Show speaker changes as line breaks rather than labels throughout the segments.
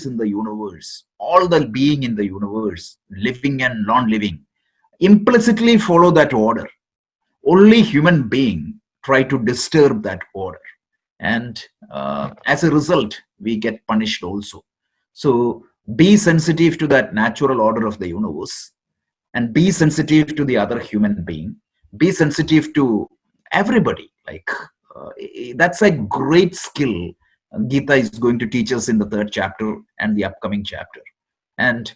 in the universe, all the being in the universe, living and non-living, implicitly follow that order. Only human being try to disturb that order. And as a result, we get punished also. So be sensitive to that natural order of the universe, and be sensitive to the other human being. Be sensitive to everybody. Like that's a great skill Gita is going to teach us in the 3rd chapter and the upcoming chapter. And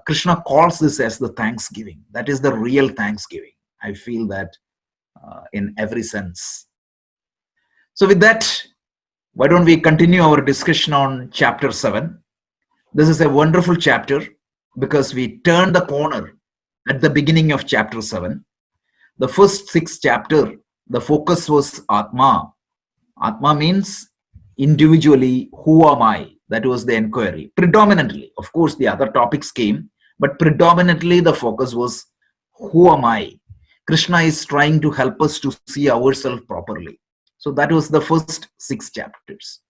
Krishna calls this as the thanksgiving. That is the real thanksgiving. I feel that in every sense. So with that, why don't we continue our discussion on chapter 7. This is a wonderful chapter because we turned the corner at the beginning of chapter 7. The first 6 chapter, the focus was Atma. Atma means individually, who am I? That was the inquiry. Predominantly, of course, the other topics came, but predominantly the focus was, who am I? Krishna is trying to help us to see ourselves properly. So that was the first 6 chapters.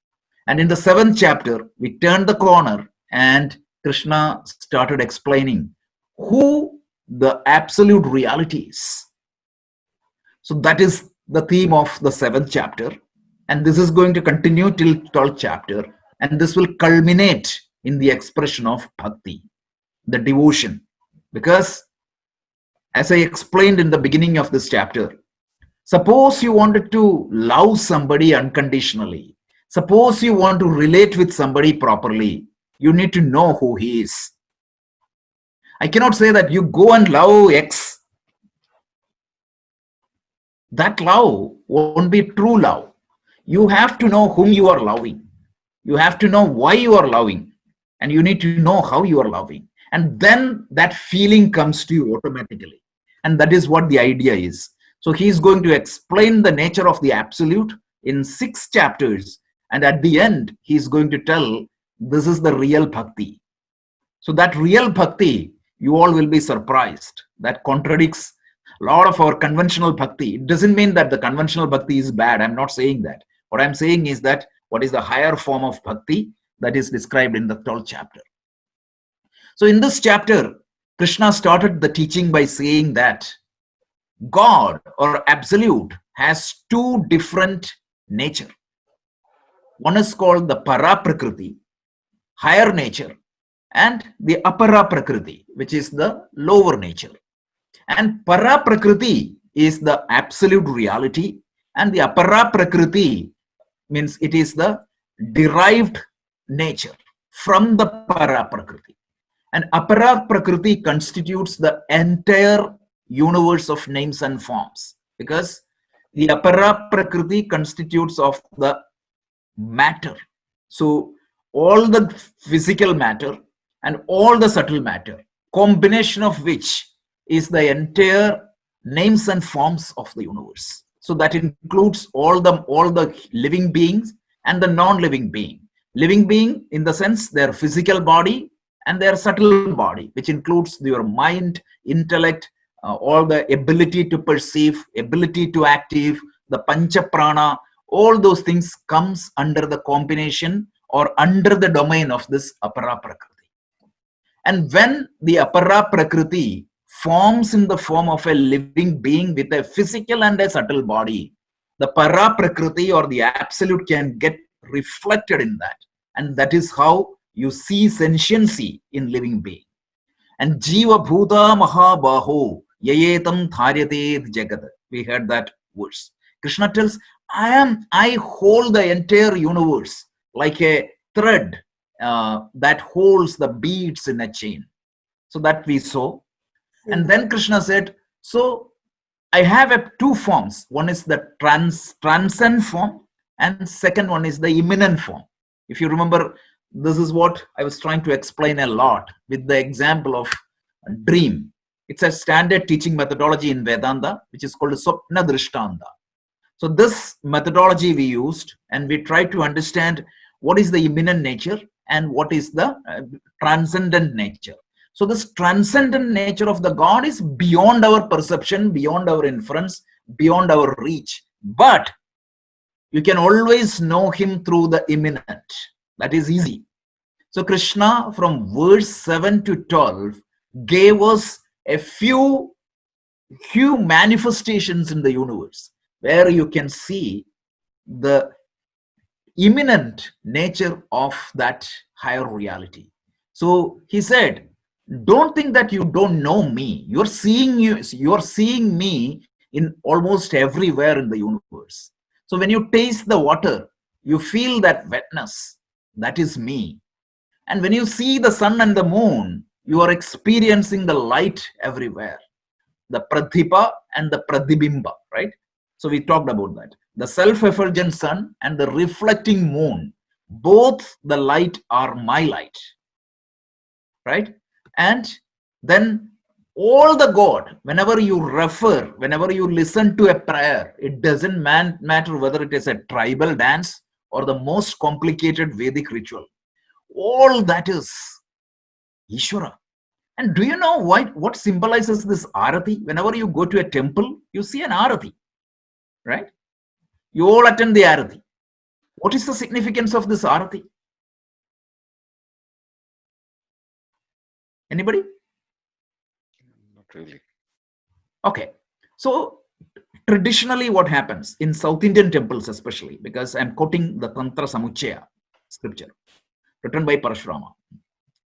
And in the 7th chapter, we turned the corner and Krishna started explaining who the absolute reality is. So that is the theme of the 7th chapter. And this is going to continue till 12th chapter. And this will culminate in the expression of bhakti, the devotion. Because as I explained in the beginning of this chapter, suppose you wanted to love somebody unconditionally. Suppose you want to relate with somebody properly. You need to know who he is. I cannot say that you go and love X. That love won't be true love. You have to know whom you are loving. You have to know why you are loving. And you need to know how you are loving. And then that feeling comes to you automatically. And that is what the idea is. So he is going to explain the nature of the absolute in 6 chapters. And at the end, he is going to tell, this is the real bhakti. So that real bhakti, you all will be surprised. That contradicts a lot of our conventional bhakti. It doesn't mean that the conventional bhakti is bad. I'm not saying that. What I'm saying is that what is the higher form of bhakti that is described in the 12th chapter. So in this chapter, Krishna started the teaching by saying that God or absolute has 2 different nature. One is called the para prakriti, higher nature, and the apara prakriti, which is the lower nature. And para prakriti is the absolute reality, and the apara prakriti means it is the derived nature from the para prakriti. And apara prakriti constitutes the entire universe of names and forms, because the apara prakriti constitutes of the matter. So all the physical matter and all the subtle matter, combination of which is the entire names and forms of the universe. So that includes all the living beings and the non-living being. Living being in the sense their physical body and their subtle body, which includes your mind, intellect, all the ability to perceive, ability to active, the pancha prana, all those things comes under the combination or under the domain of this apara prakriti. And when the apara prakriti forms in the form of a living being with a physical and a subtle body, the para prakriti or the absolute can get reflected in that. And that is how you see sentiency in living being. And jiva bhuta mahabaho yayetam tharyate jagat. We heard that verse. Krishna tells, I hold the entire universe like a thread that holds the beads in a chain. So that we saw. And then Krishna said, so I have 2 forms. One is the transcend form, and second one is the immanent form. If you remember, this is what I was trying to explain a lot with the example of a dream. It's a standard teaching methodology in Vedanta, which is called Swapna Drishtanta. So this methodology we used, and we tried to understand what is the immanent nature and what is the transcendent nature. So this transcendent nature of the God is beyond our perception, beyond our inference, beyond our reach. But you can always know him through the immanent. That is easy. So Krishna from verse 7 to 12 gave us a few manifestations in the universe where you can see the imminent nature of that higher reality. So he said, don't think that you don't know me. You're seeing me in almost everywhere in the universe. So when you taste the water, you feel that wetness. That is me. And when you see the sun and the moon, you are experiencing the light everywhere. The pratibha and the pratibimba, right? So we talked about that. The self-effulgent sun and the reflecting moon, both the light are my light, right? And then all the God, whenever you refer, whenever you listen to a prayer, it doesn't matter whether it is a tribal dance or the most complicated Vedic ritual. All that is Ishvara. And do you know what symbolizes this arati? Whenever you go to a temple, you see an arati, right? You all attend the arati. What is the significance of this arati? Anybody?
Not really.
Okay. So traditionally what happens in South Indian temples especially, because I'm quoting the Tantra Samuchaya scripture written by Parashurama.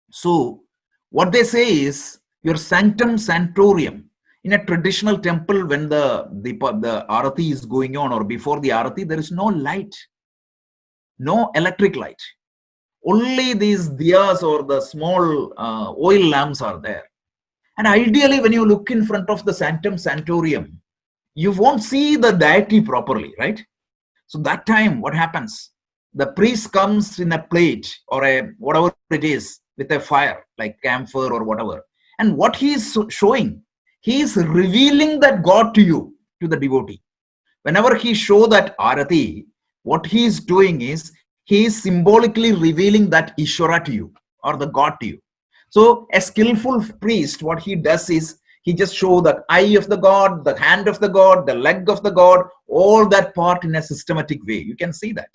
So what they say is your sanctum sanctorium. In a traditional temple, when the arati is going on or before the arati, there is no light, no electric light. Only these diyas or the small oil lamps are there. And ideally, when you look in front of the sanctum sanctorium, you won't see the deity properly, right? So that time, what happens? The priest comes in a plate or a whatever it is with a fire, like camphor or whatever. And what he is showing, he is revealing that God to you, to the devotee. Whenever he show that arati, what he is doing is, he is symbolically revealing that Ishvara to you or the God to you. So a skillful priest, what he does is, he just show the eye of the God, the hand of the God, the leg of the God, all that part in a systematic way. You can see that.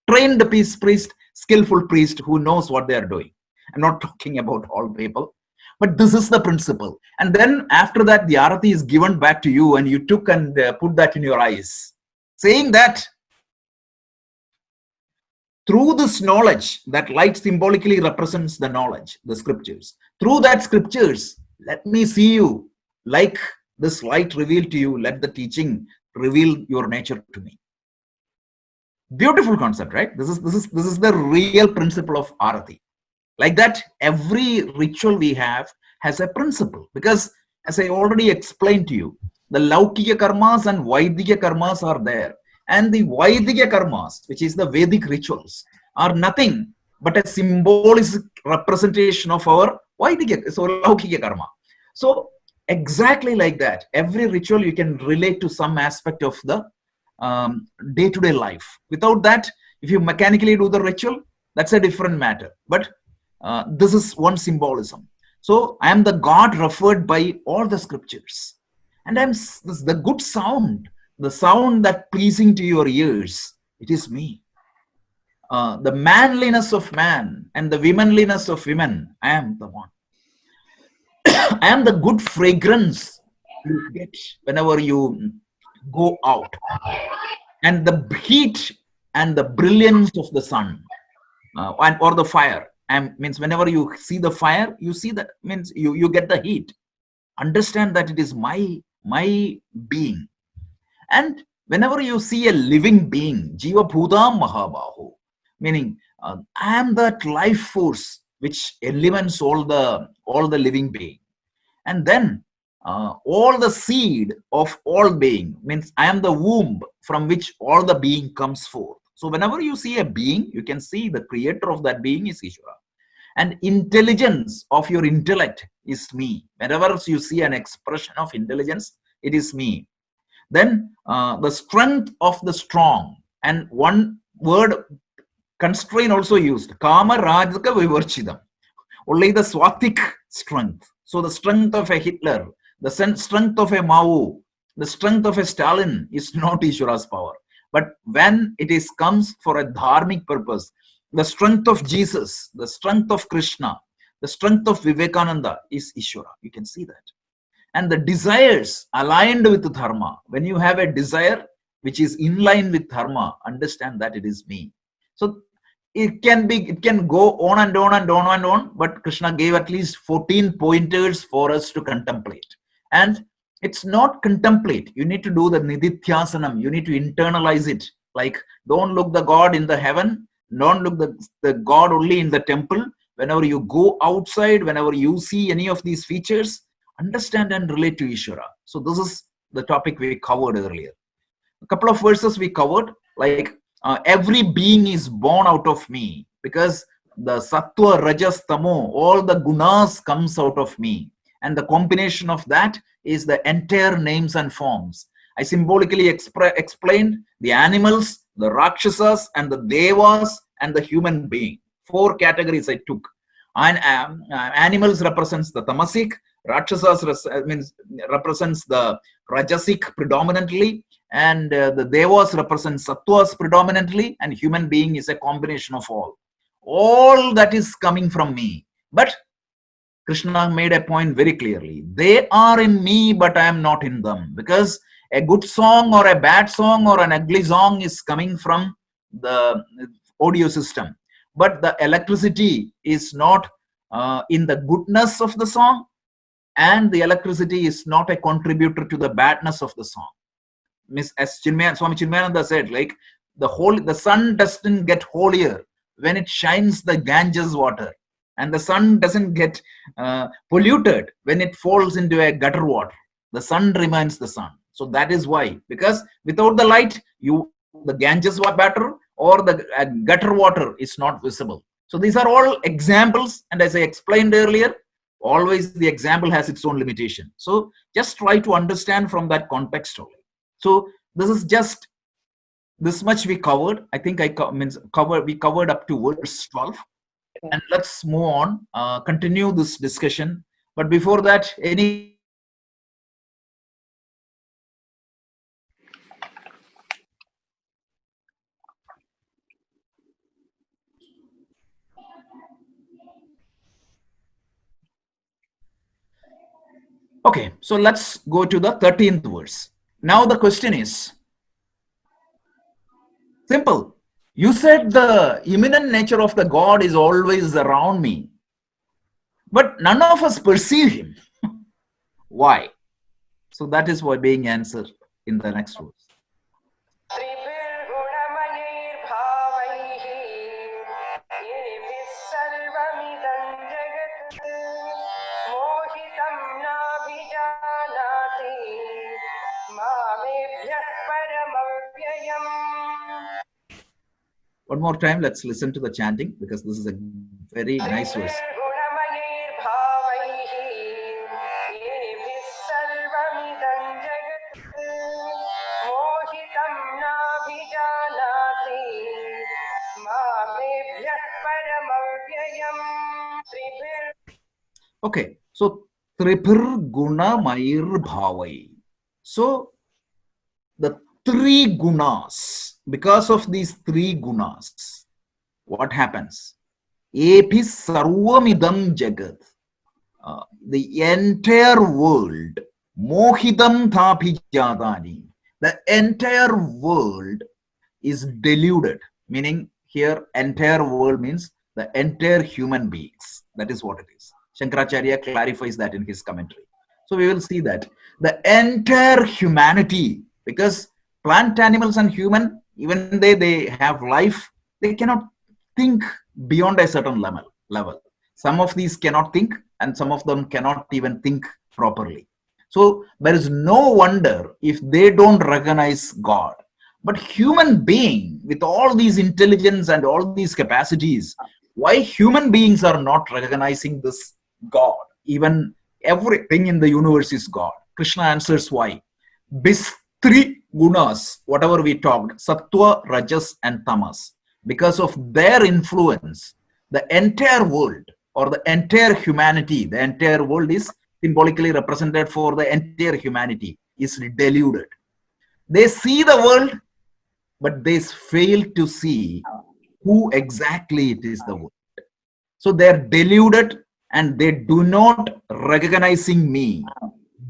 Trained priest, skillful priest who knows what they are doing. I'm not talking about all people, but this is the principle. And then after that, the arati is given back to you and you took and put that in your eyes. Saying that through this knowledge, that light symbolically represents the knowledge, the scriptures. Through that scriptures, let me see you like this light revealed to you. Let the teaching reveal your nature to me. Beautiful concept, right? This is the real principle of arati. Like that, every ritual we have has a principle, because as I already explained to you, the Laukika karmas and Vaidika karmas are there. And the Vaidika karmas, which is the Vedic rituals, are nothing but a symbolic representation of our Vaidika, so Laukika karma. So exactly like that, every ritual you can relate to some aspect of the day-to-day life. Without that, if you mechanically do the ritual, that's a different matter. But this is one symbolism. So I am the God referred by all the scriptures. And I'm the good sound, the sound that pleasing to your ears, it is me. The manliness of man and the womanliness of women, I am the one. I am the good fragrance you get whenever you go out. And the heat and the brilliance of the sun or the fire. Means whenever you see the fire, you see that, means you get the heat. Understand that it is my being. And whenever you see a living being, Jiva Bhutam Mahabahu, meaning I am that life force which elements all the living being. And then all the seed of all being, means I am the womb from which all the being comes forth. So whenever you see a being, you can see the creator of that being is Ishvara. And intelligence of your intellect is me. Whenever you see an expression of intelligence, it is me. Then the strength of the strong, and one word constraint also used, Kama Rajaka Vivarchidam, only the Swatik strength. So the strength of a Hitler, the strength of a Mao, the strength of a Stalin is not Ishvara's power. But when it comes for a dharmic purpose, the strength of Jesus, the strength of Krishna, the strength of Vivekananda is Ishvara. You can see that. And the desires aligned with dharma, when you have a desire which is in line with dharma, understand that it is me. So it can go on and on and on and on, but Krishna gave at least 14 pointers for us to contemplate. And it's not contemplate. You need to do the nidithyasanam. You need to internalize it. Like, don't look the God in the heaven. Don't look the God only in the temple. Whenever you go outside, whenever you see any of these features, understand and relate to Ishvara. So this is the topic we covered earlier. A couple of verses we covered, like every being is born out of me, because the sattva, rajas, tamo, all the gunas comes out of me. And the combination of that is the entire names and forms. I symbolically explained the animals, the rakshasas, and the devas, and the human being. 4 categories I took. And animals represents the tamasic, rakshasas represents the rajasic predominantly, and the devas represents sattvas predominantly, and human being is a combination of all. All that is coming from me. But Krishna made a point very clearly. They are in me, but I am not in them. Because a good song or a bad song or an ugly song is coming from the audio system. But the electricity is not in the goodness of the song, and the electricity is not a contributor to the badness of the song. As Swami Chinmayananda said, like the sun doesn't get holier when it shines the Ganges water, and the sun doesn't get polluted when it falls into a gutter water. The sun remains the sun. So that is why, because without the light, the Ganges water or the gutter water is not visible. So these are all examples, and as I explained earlier, always the example has its own limitation. So just try to understand from that context only. So this is just this much we covered. I think we covered up to verse 12. And let's move on, continue this discussion. But before that, any okay, so let's go to the 13th verse. Now the question is simple. You said the immanent nature of the God is always around me, but none of us perceive him. Why? So that is what being answered in the next verse. One more time, let's listen to the chanting, because this is a very nice verse. Okay, so Tripur Guna Mair Bhavai. So the 3 gunas, because of these 3 gunas, what happens? Epi Sarvamidam Jagat. The entire world, Mohidam Thapi Jadani. The entire world is deluded, meaning here entire world means the entire human beings. That is what it is. Shankaracharya clarifies that in his commentary. So we will see that the entire humanity, because plant, animals and human, even they have life, they cannot think beyond a certain level. Some of these cannot think, and some of them cannot even think properly. So there is no wonder if they don't recognize God. But human being with all these intelligence and all these capacities, why human beings are not recognizing this God? Even everything in the universe is God. Krishna answers why. These 3 gunas, whatever we talked, sattva, rajas and tamas, because of their influence, the entire world or the entire humanity, the entire world is symbolically represented for the entire humanity, is deluded. They see the world, but they fail to see who exactly it is the word. So they're deluded and they do not recognizing me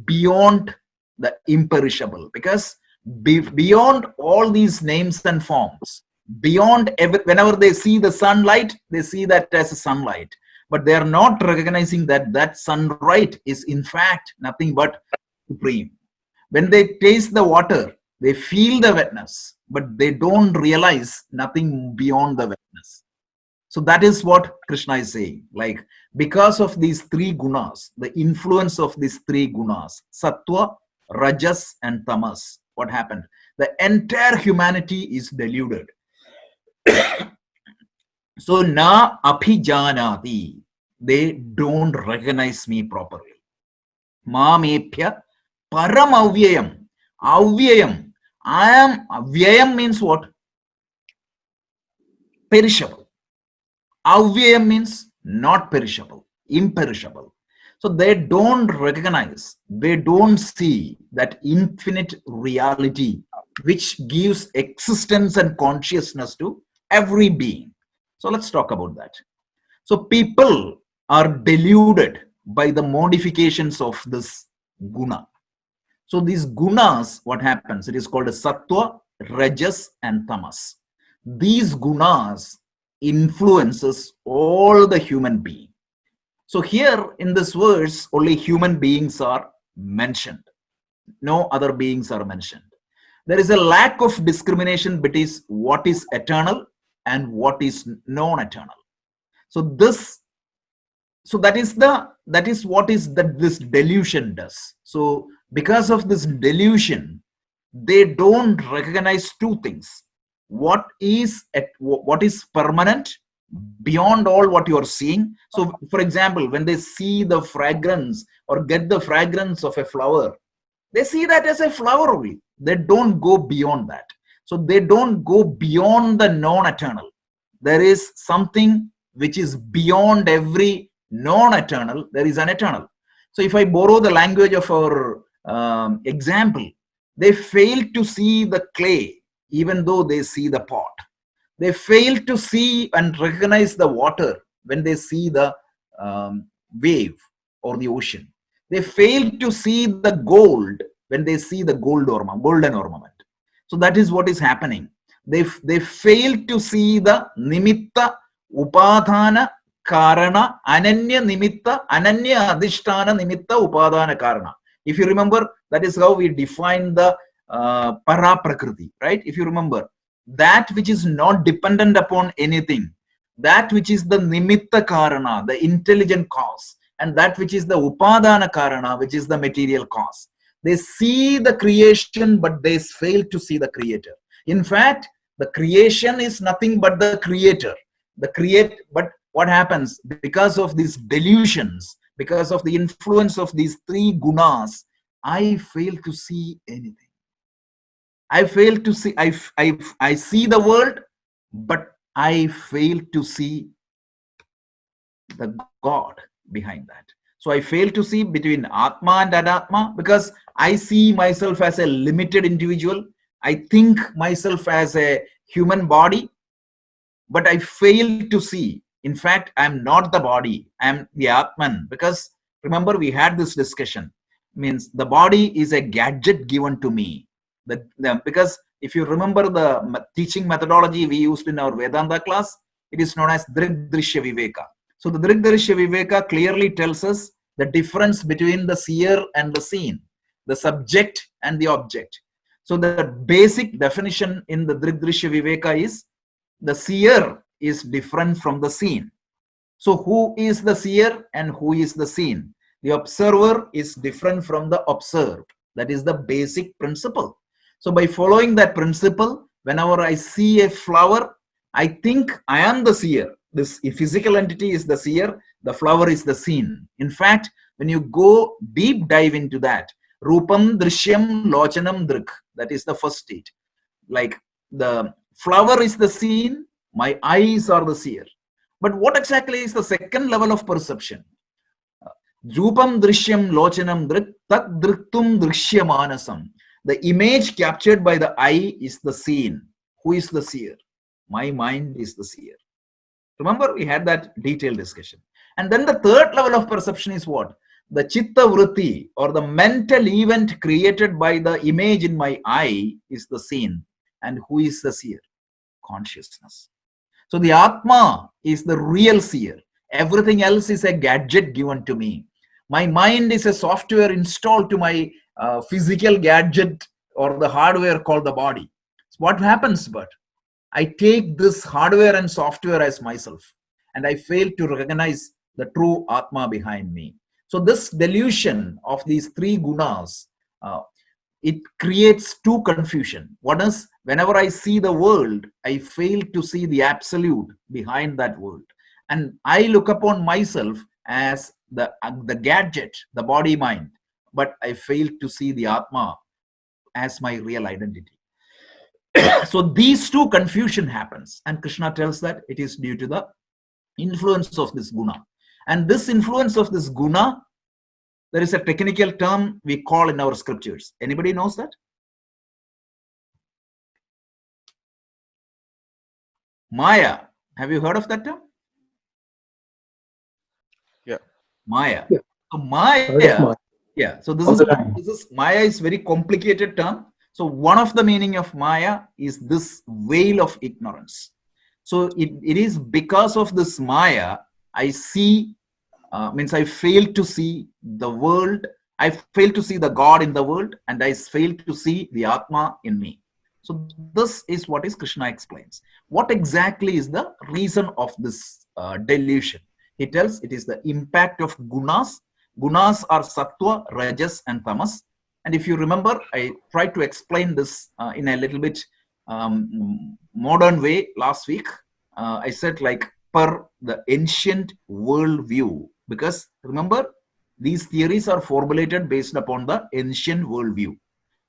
beyond the imperishable, because beyond all these names and forms, beyond whenever they see the sunlight, they see that as a sunlight, but they are not recognizing that that sunlight is in fact nothing but supreme. When they taste the water, they feel the wetness, but they don't realize nothing beyond the wetness. So that is what Krishna is saying. Like, because of these three gunas, the influence of these three gunas, sattva, rajas, and tamas, what happened? The entire humanity is deluded. So na abhijanati, they don't recognize me properly. Mamepya param avyayam. Avyayam. I am, avyayam means what? Perishable. Avyayam means not perishable, imperishable. So they don't recognize, they don't see that infinite reality which gives existence and consciousness to every being. So let's talk about that. So people are deluded by the modifications of this guna. So these gunas, what happens? It is called a sattva, rajas, and tamas. These gunas influences all the human being. So here in this verse, only human beings are mentioned. No other beings are mentioned. There is a lack of discrimination between what is eternal and what is non-eternal. So that is what is that this delusion does. So because of this delusion, they don't recognize two things: what is permanent beyond all what you are seeing. So for example, when they see the fragrance or get the fragrance of a flower, they see that as a flower only. They don't go beyond that. So they don't go beyond the non-eternal. There is something which is beyond every non-eternal. There is an eternal. So if I borrow the language of our example, they fail to see the clay even though they see the pot. They fail to see and recognize the water when they see the wave or the ocean. They fail to see the gold when they see the golden ornament. So that is what is happening. They fail to see the nimitta, upadhana, karana, ananya nimitta, ananya adhisthana nimitta, upadhana karana. If you remember, that is how we define the para prakriti, right? If you remember, that which is not dependent upon anything, that which is the nimitta karana, the intelligent cause, and that which is the upadana karana, which is the material cause. They see the creation, but they fail to see the creator. In fact, the creation is nothing but the creator. But what happens? Because of these delusions, because of the influence of these three gunas, I fail to see anything. I fail to see, I see the world, but I fail to see the God behind that. So I fail to see between Atma and Anatma, because I see myself as a limited individual. I think myself as a human body, but I fail to see, in fact, I'm not the body, I'm the Atman. Because remember, we had this discussion, means the body is a gadget given to me. Because if you remember the teaching methodology we used in our Vedanta class, it is known as Drig Drishya Viveka. So the Drig Drishya Viveka clearly tells us the difference between the seer and the seen, the subject and the object. So the basic definition in the Drig Drishya Viveka is the seer is different from the seen. So who is the seer and who is the seen? The observer is different from the observed. That is the basic principle. So by following that principle, whenever I see a flower, I think I am the seer. This physical entity is the seer, the flower is the seen. In fact, when you go deep dive into that, Rupam Drishyam Lochanam Drik, that is the first state. Like the flower is the seen, my eyes are the seer. But what exactly is the second level of perception? Rupam Drishyam Lochanam Drik, Tat Driktum Drishyamanasam. The image captured by the eye is the seen. Who is the seer? My mind is the seer. Remember, we had that detailed discussion. And then the third level of perception is what? The chitta vritti, or the mental event created by the image in my eye, is the seen. And who is the seer? Consciousness. So the Atma is the real seer. Everything else is a gadget given to me. My mind is a software installed to my physical gadget or the hardware called the body. So what happens, but I take this hardware and software as myself, and I fail to recognize the true Atma behind me. So this delusion of these three gunas, uh, it creates two confusion. One is, whenever I see the world, I fail to see the absolute behind that world, and I look upon myself as the gadget, the body mind, but I fail to see the Atma as my real identity. So these two confusion happens, and Krishna tells that it is due to the influence of this guna. And this influence of this guna, there is a technical term we call in our scriptures. Anybody knows that? Maya. Have you heard of that term?
Yeah.
Maya.
Yeah.
So
Heard of
Maya.
Maya.
Yeah. So
All the time.
this is Maya is very complicated term. So one of the meaning of Maya is this veil of ignorance. So it is because of this Maya, I see, means I fail to see the world, I fail to see the God in the world, and I fail to see the Atma in me. So this is what is Krishna explains. What exactly is the reason of this delusion? He tells it is the impact of gunas. Gunas are sattva, rajas, and tamas. And if you remember, I tried to explain this in a little bit modern way last week. I said, like, per the ancient world view, because remember, these theories are formulated based upon the ancient world view.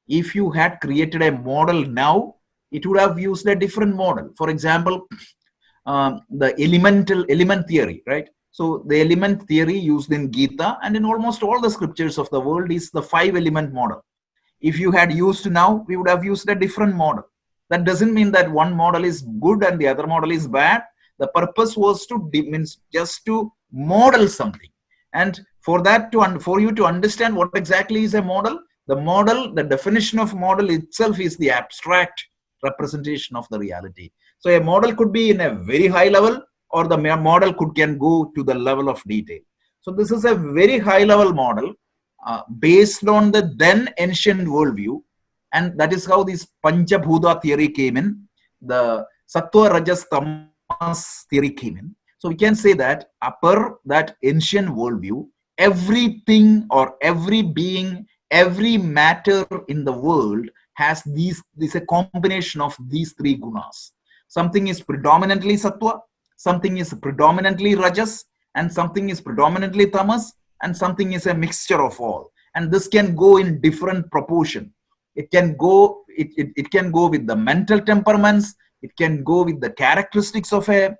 If you had created a model now, it would have used a different model. For example, the element theory, right? So the element theory used in Gita and in almost all the scriptures of the world is the 5-element model. If you had used now, we would have used a different model. That doesn't mean that one model is good and the other model is bad. The purpose was to means just to model something, and for that for you to understand what exactly is a model, the definition of model itself is the abstract representation of the reality. So a model could be in a very high level, or the model can go to the level of detail. So this is a very high level model based on the then ancient worldview, and that is how this Panchabhuta theory came in, the Sattva Rajas Tamas theory came in. So we can say that per that ancient worldview, everything or every being, every matter in the world has this a combination of these three gunas. Something is predominantly sattva, something is predominantly rajas, and something is predominantly tamas, and something is a mixture of all. And this can go in different proportion. It can go with the mental temperaments, it can go with the characteristics of an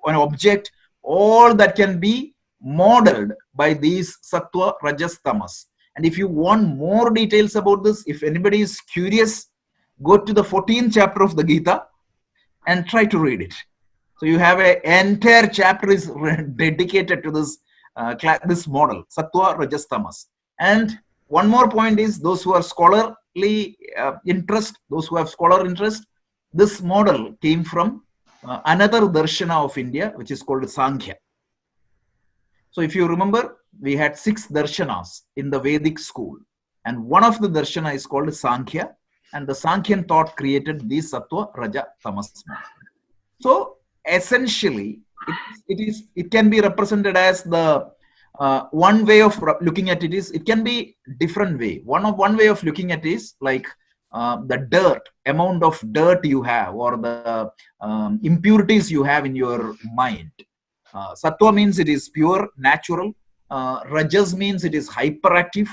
object. All that can be modeled by these sattva, rajas, tamas. And if you want more details about this, if anybody is curious, go to the 14th chapter of the Gita and try to read it. So you have an entire chapter is dedicated to this this model, sattva, rajas, tamas. And one more point is, those who are scholarly interest, those who have scholar interest, this model came from another darshana of India, which is called Sankhya. So if you remember, we had 6 darshanas in the Vedic school, and one of the darshana is called Sankhya, and the Sankhyan thought created the sattva, raja, tamas. So essentially, it can be represented as the one way of looking at it is, it can be different way. One way of looking at it is like the amount of dirt you have, or the impurities you have in your mind. Sattva means it is pure, natural. Rajas means it is hyperactive,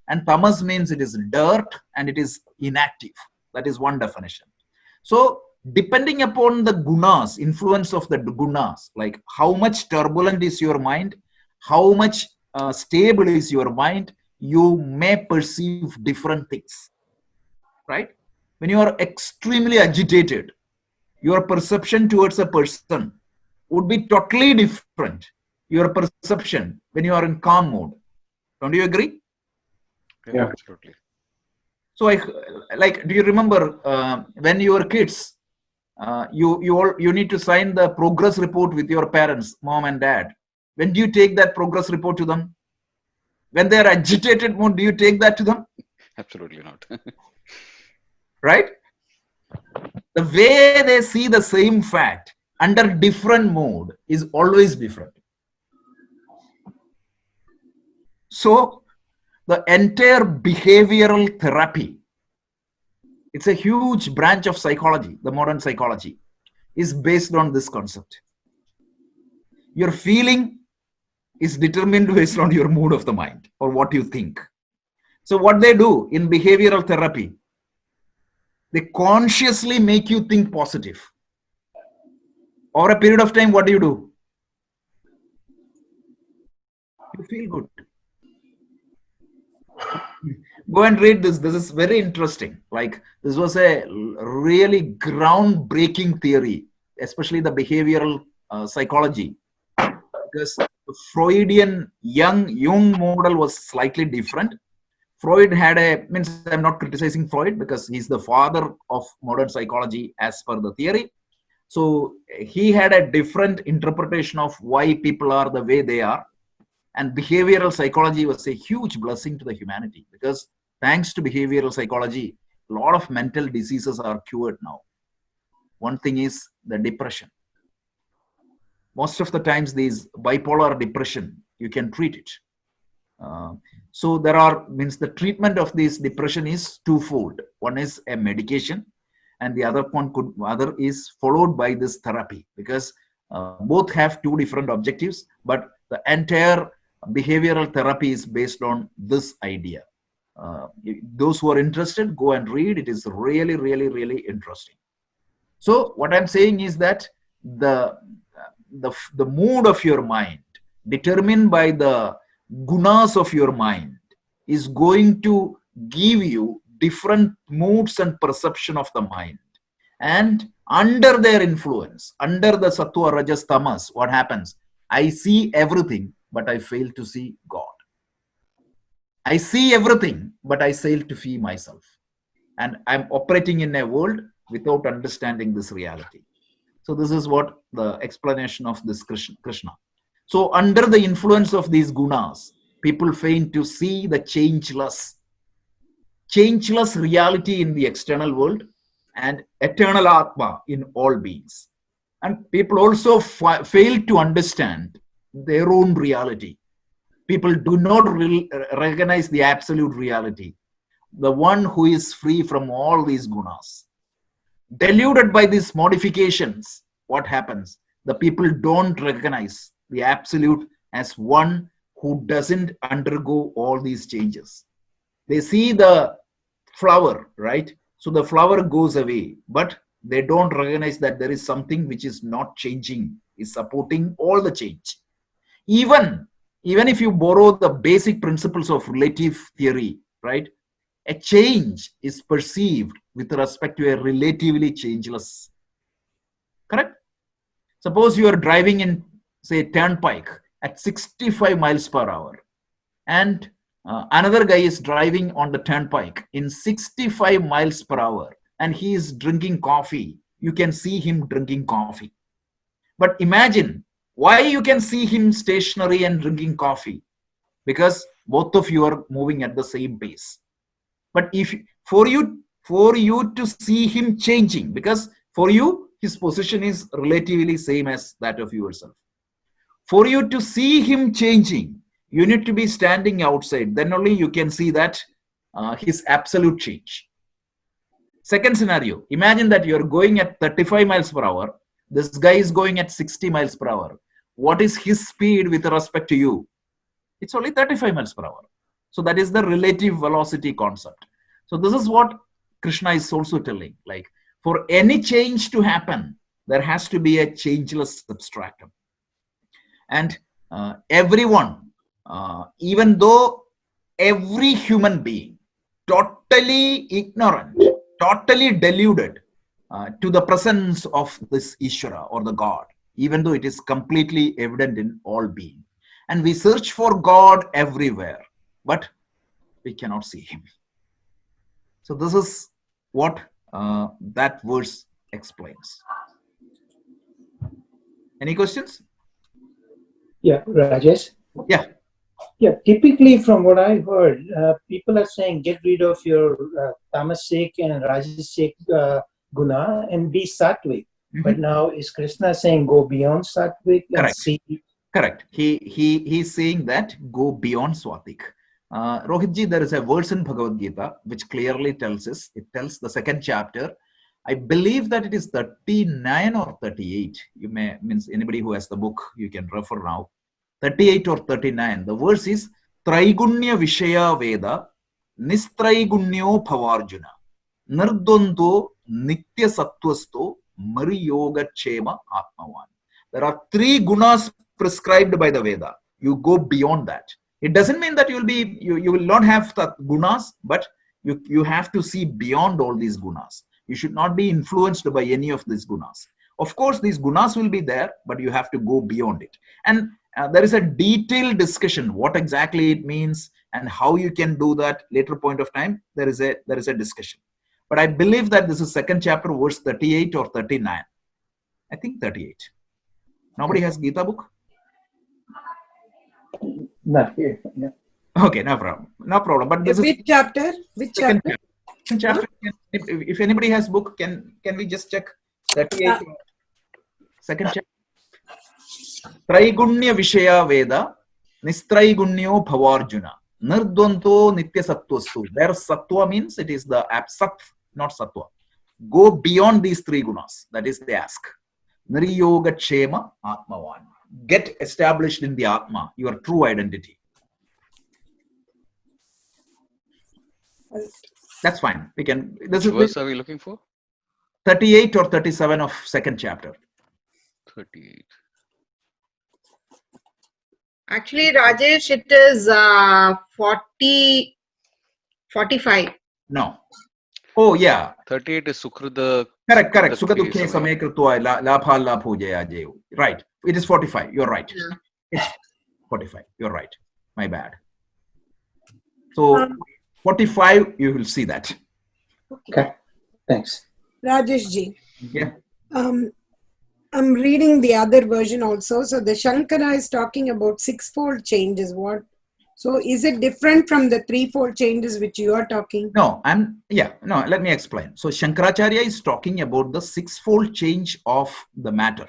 and tamas means it is dirt and it is inactive. That is one definition. So depending upon the gunas, influence of the gunas, like how much turbulent is your mind, how much stable is your mind, you may perceive different things, right? When you are extremely agitated, your perception towards a person would be totally different. Your perception when you are in calm mode. Don't you agree?
Yeah, absolutely.
So do you remember when you were kids, you need to sign the progress report with your parents, mom and dad. When do you take that progress report to them? When they are agitated mode, do you take that to them?
Absolutely not.
Right? The way they see the same fact under different mode is always different. So the entire behavioral therapy, it's a huge branch of psychology, the modern psychology, is based on this concept. Your feeling is determined based on your mood of the mind or what you think. So what they do in behavioral therapy, they consciously make you think positive. Over a period of time, what do? You feel good. Go and read this. This is very interesting. Like, this was a really groundbreaking theory, especially the behavioral psychology. Because the Freudian Jung model was slightly different. Freud had I'm not criticizing Freud because he's the father of modern psychology as per the theory. So he had a different interpretation of why people are the way they are. And behavioral psychology was a huge blessing to the humanity because thanks to behavioral psychology, a lot of mental diseases are cured now. One thing is the depression. Most of the times, these bipolar depression, you can treat it. So there are the treatment of this depression is twofold. One is a medication, and the other is followed by this therapy, because both have two different objectives, but the entire behavioral therapy is based on this idea. Those who are interested, go and read. It is really, really, really interesting. So what I'm saying is that the mood of your mind, determined by the gunas of your mind, is going to give you different moods and perception of the mind. And under their influence, under the sattva, rajas, tamas, what happens? I see everything, but I fail to see God. I see everything, but I fail to see myself. And I'm operating in a world without understanding this reality. So this is what the explanation of this Krishna. So under the influence of these gunas, people fail to see the changeless reality in the external world and eternal Atma in all beings. And people also fail to understand their own reality. People do not recognize the absolute reality, the one who is free from all these gunas. Deluded by these modifications, what happens? The people don't recognize the absolute as one who doesn't undergo all these changes. They see the flower, right? So the flower goes away, but they don't recognize that there is something which is not changing, is supporting all the change. Even if you borrow the basic principles of relative theory, right? A change is perceived with respect to a relatively changeless. Correct? Suppose you are driving in, say, turnpike at 65 miles per hour, and another guy is driving on the turnpike in 65 miles per hour, and he is drinking coffee. You can see him drinking coffee. But imagine why you can see him stationary and drinking coffee, because both of you are moving at the same pace. But if for you to see him changing, because for you his position is relatively same as that of yourself. For you to see him changing, you need to be standing outside. Then only you can see that his absolute change. Second scenario, imagine that you're going at 35 miles per hour. This guy is going at 60 miles per hour. What is his speed with respect to you? It's only 35 miles per hour. So that is the relative velocity concept. So this is what Krishna is also telling. Like, for any change to happen, there has to be a changeless substratum. And everyone, even though every human being, totally ignorant, totally deluded, to the presence of this Ishvara or the God, even though it is completely evident in all being. And we search for God everywhere, but we cannot see him. So this is what that verse explains. Any questions?
Yeah, Rajesh.
Yeah.
Yeah, typically from what I heard, people are saying get rid of your tamasic and rajasic guna and be sattvic. But now is Krishna saying go beyond sattvic and
Correct.
see?
Correct. He's saying that go beyond swatik. Rohitji, there is a verse in Bhagavad Gita which clearly tells us. It tells the second chapter. I believe that it is 39 or 38. You may means anybody who has the book, you can refer now. 38 or 39. The verse is Traigunya Vishaya Veda Nistraigunyo Bhavarjuna Nirdwanto Nitya Sattvasto Mariyoga Chema Atmavan. There are 3 gunas prescribed by the Veda. You go beyond that. It doesn't mean that you will not have the gunas, but you have to see beyond all these gunas. You should not be influenced by any of these gunas. Of course, these gunas will be there, but you have to go beyond it. And there is a detailed discussion what exactly it means and how you can do that. Later point of time, there is a discussion. But I believe that this is second chapter, verse 38 or 39. I think 38. Nobody has Gita book?
Not here. Yeah.
Okay, no problem. No problem. But this
Which
is
chapter? Which
second
chapter?
chapter. If anybody has book, can we just check 38? Second chapter. Traigunya Vishaya Veda Nistraigunyo Bhavarjuna Nirdwanto Nitya Sattvastu. There Sattva means it is the Sat, not Sattva. Go beyond these 3 gunas. That is they ask. Niriyoga Chema Atmavan. Get established in the Atma, your true identity. That's fine. We can. This
Which
is
verse are we looking for?
38 or 37 of second chapter.
38.
Actually, Rajesh, it is 40, 45.
No. Oh yeah.
38 is Sukrida.
Correct. Sukha
Dukhe
dukhe
samaya.
samay krutva labha labho jaya jayo. Right. It is 45. You're right.
Yeah.
It's 45. You're right. My bad. So 45, you will see that.
Okay. Thanks.
Rajesh ji,
Yeah.
I'm reading the other version also. So the Shankara is talking about 6-fold changes. What? So is it different from the 3-fold changes which you are talking?
No, let me explain. So Shankaracharya is talking about the 6-fold change of the matter.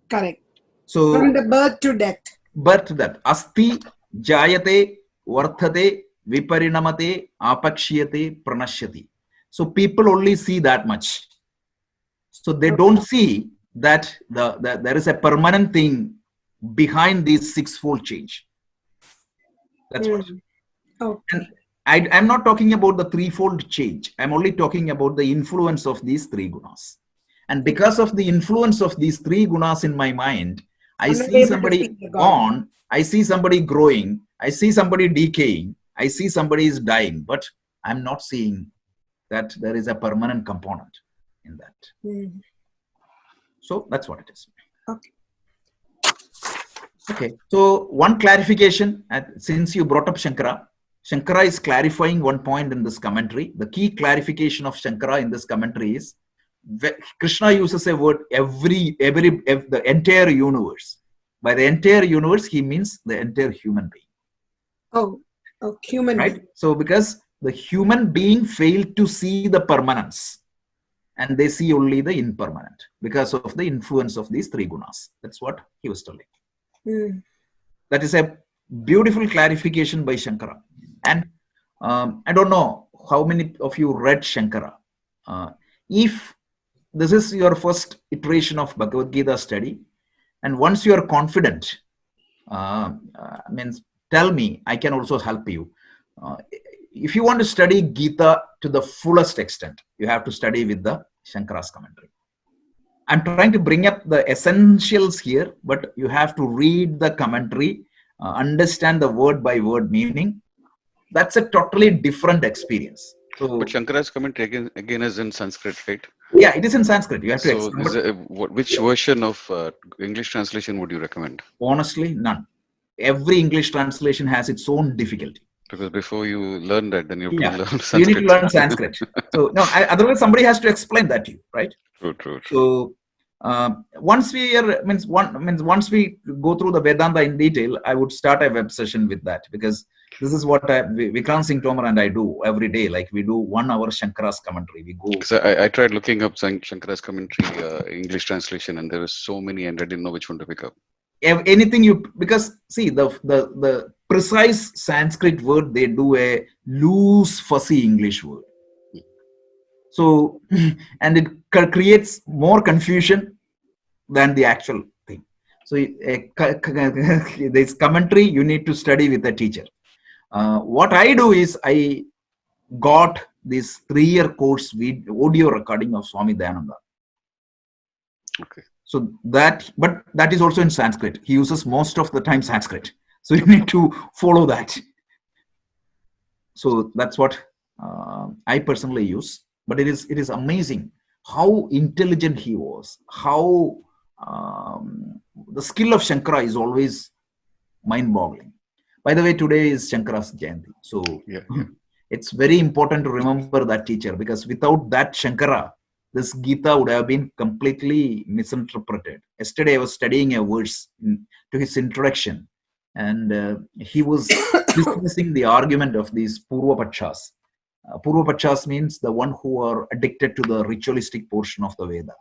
Correct.
So
From the birth to death.
Birth to death. Asti, jayate, varthate, viparinamate, apakshiyate, pranashyati. So people only see that much. So they don't see that there is a permanent thing behind this 6-fold change. That's what.
Okay.
And I'm not talking about the 3-fold change. I'm only talking about the influence of these 3 gunas. And because of the influence of these 3 gunas in my mind, I see somebody born, I see somebody growing, I see somebody decaying, I see somebody is dying, but I'm not seeing that there is a permanent component in that. So that's what it is.
Okay.
Okay. So one clarification, since you brought up Shankara, Shankara is clarifying one point in this commentary. The key clarification of Shankara in this commentary is Krishna uses a word the entire universe. By the entire universe, he means the entire human being.
Oh, human
right?
being.
So because the human being failed to see the permanence and they see only the impermanent because of the influence of these 3 gunas. That's what he was telling. That is a beautiful clarification by Shankara. And I don't know how many of you read Shankara. If this is your first iteration of Bhagavad Gita study, and once you are confident, means tell me, I can also help you. If you want to study Gita to the fullest extent, you have to study with the Shankara's commentary. I'm trying to bring up the essentials here, but you have to read the commentary, understand the word by word meaning. That's a totally different experience. So,
But Shankara's commentary again is in Sanskrit, right?
yeah, it is in Sanskrit. You have to
So, which version of English translation would you recommend?
Honestly, none. Every English translation has its own difficulty.
Because before you learn that, then you have to
Yeah,
learn
so you need to
Sanskrit.
learn Sanskrit. So no, otherwise somebody has to explain that to you, right?
True.
So once once we go through the Vedanta in detail, I would start a web session with that, because this is what Vikrant Singh Tomar and I do every day. Like we do 1 hour Shankara's commentary. We go.
So I tried looking up Shankara's commentary, English translation, and there were so many, and I didn't know which one to pick up.
Anything because see the precise Sanskrit word, they do a loose fuzzy English word. So and it creates more confusion than the actual thing. So this commentary you need to study with a teacher. What I do is I got this 3-year course with audio recording of Swami Dayananda.
Okay.
So but that is also in Sanskrit. He uses most of the time Sanskrit. So you need to follow that. So that's what I personally use. But it is amazing how intelligent he was. How the skill of Shankara is always mind-boggling. By the way, today is Shankara's Jayanti. So
Yeah.
it's very important to remember that teacher, because without that Shankara, this Gita would have been completely misinterpreted. Yesterday, I was studying a verse to his introduction, and he was dismissing the argument of these Purvapachas. Purvapachas means the one who are addicted to the ritualistic portion of the Veda.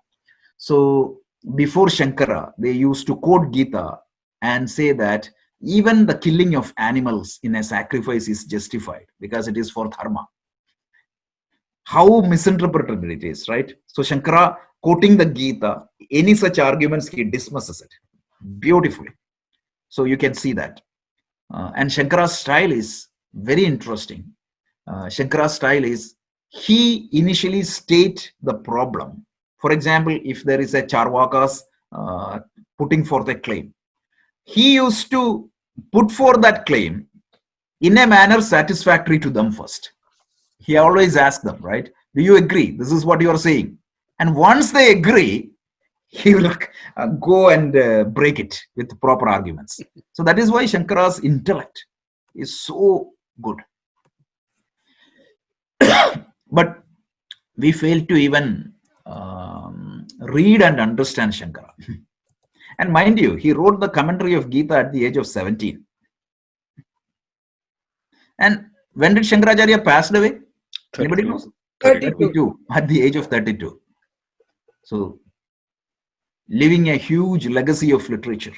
So before Shankara, they used to quote Gita and say that even the killing of animals in a sacrifice is justified because it is for dharma. How misinterpreted it is, right? So Shankara, quoting the Gita, any such arguments, he dismisses it beautifully. So you can see that. And Shankara's style is very interesting. Shankara's style is, he initially state the problem. For example, if there is a Charvakas putting forth a claim, he used to put forth that claim in a manner satisfactory to them first. He always asks them, right? Do you agree? This is what you are saying. And once they agree, he will go and break it with proper arguments. So that is why Shankara's intellect is so good. But we fail to even read and understand Shankara. And mind you, he wrote the commentary of Gita at the age of 17. And when did Shankaracharya pass away?
32.
Anybody knows?
32.
At the age of 32. So, leaving a huge legacy of literature.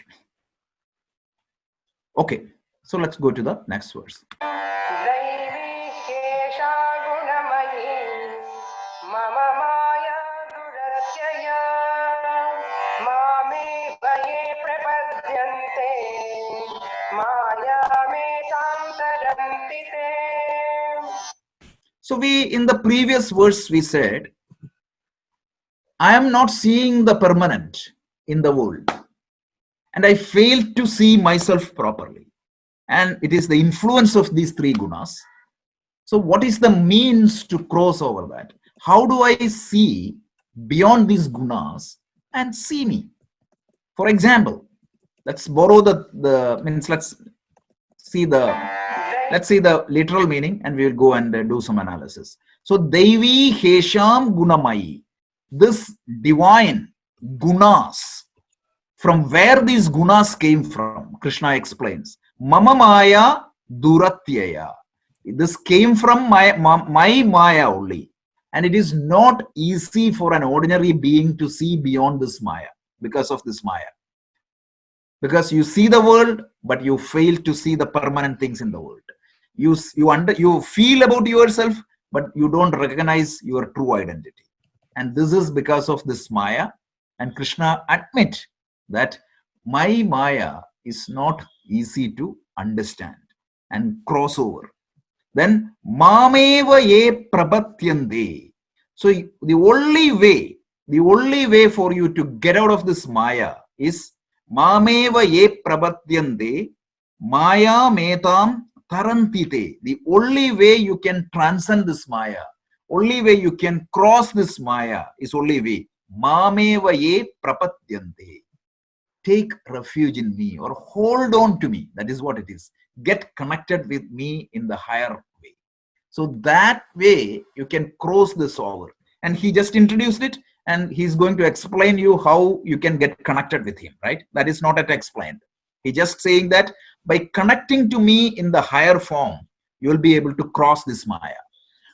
Okay, so let's go to the next verse. So in the previous verse we said, I am not seeing the permanent in the world, and I fail to see myself properly. And it is the influence of these 3 gunas. So what is the means to cross over that? How do I see beyond these gunas and see me? For example, let's borrow let's see the literal meaning, and we will go and do some analysis. So Devi Hesham Gunamai, this divine gunas, from where these gunas came from, Krishna explains. Mama Maya Duratyaya. This came from my Maya only. And it is not easy for an ordinary being to see beyond this Maya because of this Maya. Because you see the world, but you fail to see the permanent things in the world. You feel about yourself, but you don't recognize your true identity. And this is because of this Maya. And Krishna admit that my Maya is not easy to understand and cross over. Then Mameva ye prapatyande. So the only way for you to get out of this Maya is Mameva ye prapatyande Maya metam tarantite. The only way you can transcend this Maya, only way you can cross this Maya is only way. Mameva ye prapatyante. Take refuge in me or hold on to me. That is what it is. Get connected with me in the higher way. So that way you can cross this over. And he just introduced it, and he's going to explain you how you can get connected with him, right? That is not yet explained. He's just saying that by connecting to me in the higher form, you will be able to cross this Maya.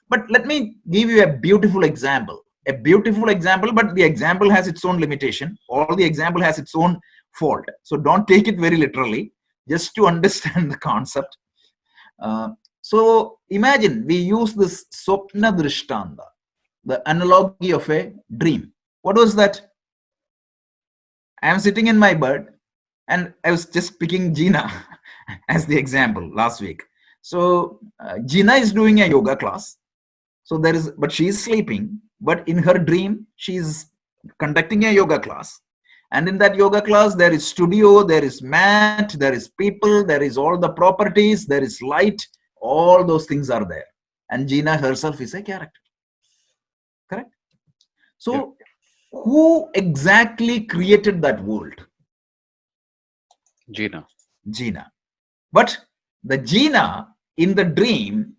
But let me give you a beautiful example. A beautiful example, but the example has its own limitation. All the example has its own fault. So don't take it very literally, just to understand the concept. So imagine we use this Swapna Drishtanta, the analogy of a dream. What was that? I am sitting in my bed, and I was just picking Gina as the example last week. So Gina is doing a yoga class. So but she is sleeping, but in her dream, she is conducting a yoga class. And in that yoga class, there is studio, there is mat, there is people, there is all the properties, there is light, all those things are there. And Gina herself is a character. Correct? So who exactly created that world?
Gina.
Gina. But the Gina in the dream,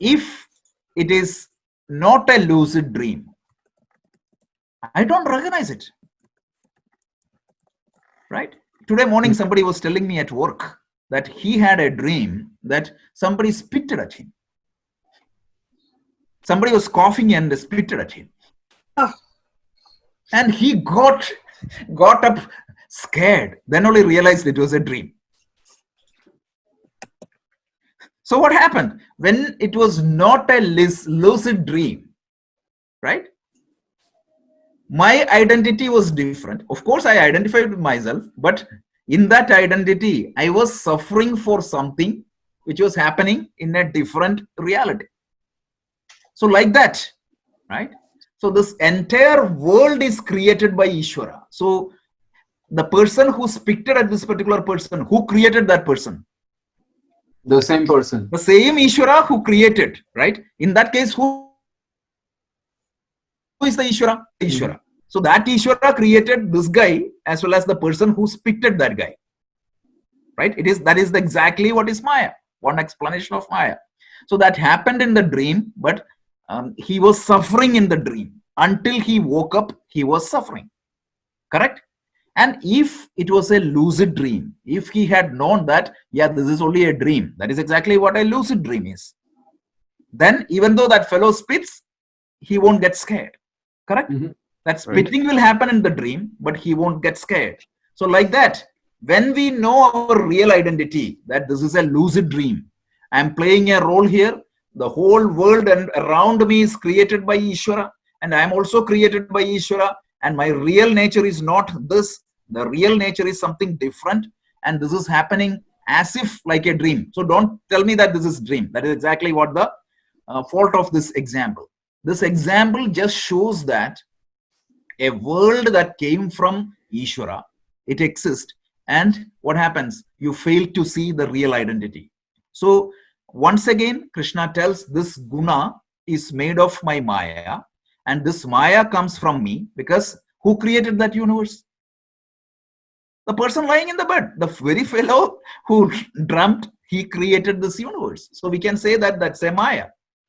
if it is not a lucid dream, I don't recognize it. Right? Today morning, somebody was telling me at work that he had a dream that somebody spitted at him. Somebody was coughing and spitted at him. And he got up scared. Then only realized it was a dream. So what happened? When it was not a lucid dream, right? My identity was different. Of course, I identified with myself, but in that identity, I was suffering for something which was happening in a different reality. So like that, right? So this entire world is created by Ishvara. So the person who spitted at this particular person, who created that person?
The same person.
The same Ishvara who created, right? In that case, who is the Ishvara? Ishvara. So that Ishvara created this guy as well as the person who spitted that guy, right? That is exactly what is Maya. One explanation of Maya. So that happened in the dream, but he was suffering in the dream. Until he woke up, he was suffering. Correct? And if it was a lucid dream, if he had known that, yeah, this is only a dream, that is exactly what a lucid dream is, then even though that fellow spits, he won't get scared. Correct? That spitting will happen in the dream, but he won't get scared. So like that, when we know our real identity, that this is a lucid dream, I'm playing a role here, the whole world and around me is created by Ishvara, and I'm also created by Ishvara, and my real nature is not this, the real nature is something different, and this is happening as if like a dream. So don't tell me that this is dream. That is exactly what the fault of this example. This example just shows that a world that came from Ishvara, it exists, and what happens? You fail to see the real identity. So once again, Krishna tells this guna is made of my Maya, and this Maya comes from me, because who created that universe? The person lying in the bed, the very fellow who dreamt, he created this universe. So we can say that that's a Maya.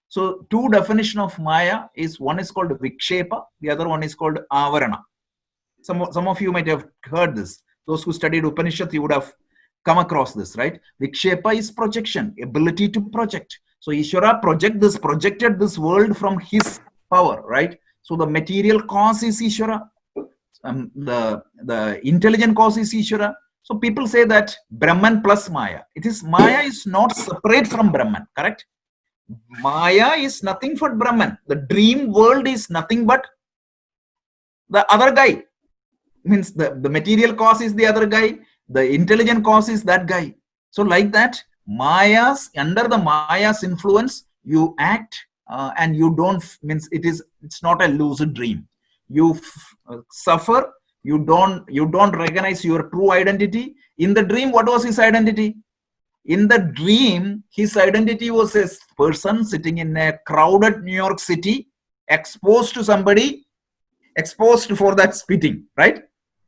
So two definition of Maya is, one is called Vikshepa, the other one is called Avarana. Some of you might have heard this. Those who studied Upanishad, you would have come across this, right? Vikshepa is projection, ability to project. So Ishvara projected this world from his power, right? So the material cause is Ishvara. The intelligent cause is Ishvara. So people say that Brahman plus Maya. Maya is not separate from Brahman, correct? Maya is nothing but Brahman. The dream world is nothing but the other guy. Means the material cause is the other guy. The intelligent cause is that guy. So like that, under the Maya's influence, you act and you don't, means it's not a lucid dream. You suffer, you don't recognize your true identity. In the dream, what was his identity? In the dream, his identity was a person sitting in a crowded New York City, exposed to somebody, exposed for that spitting, right?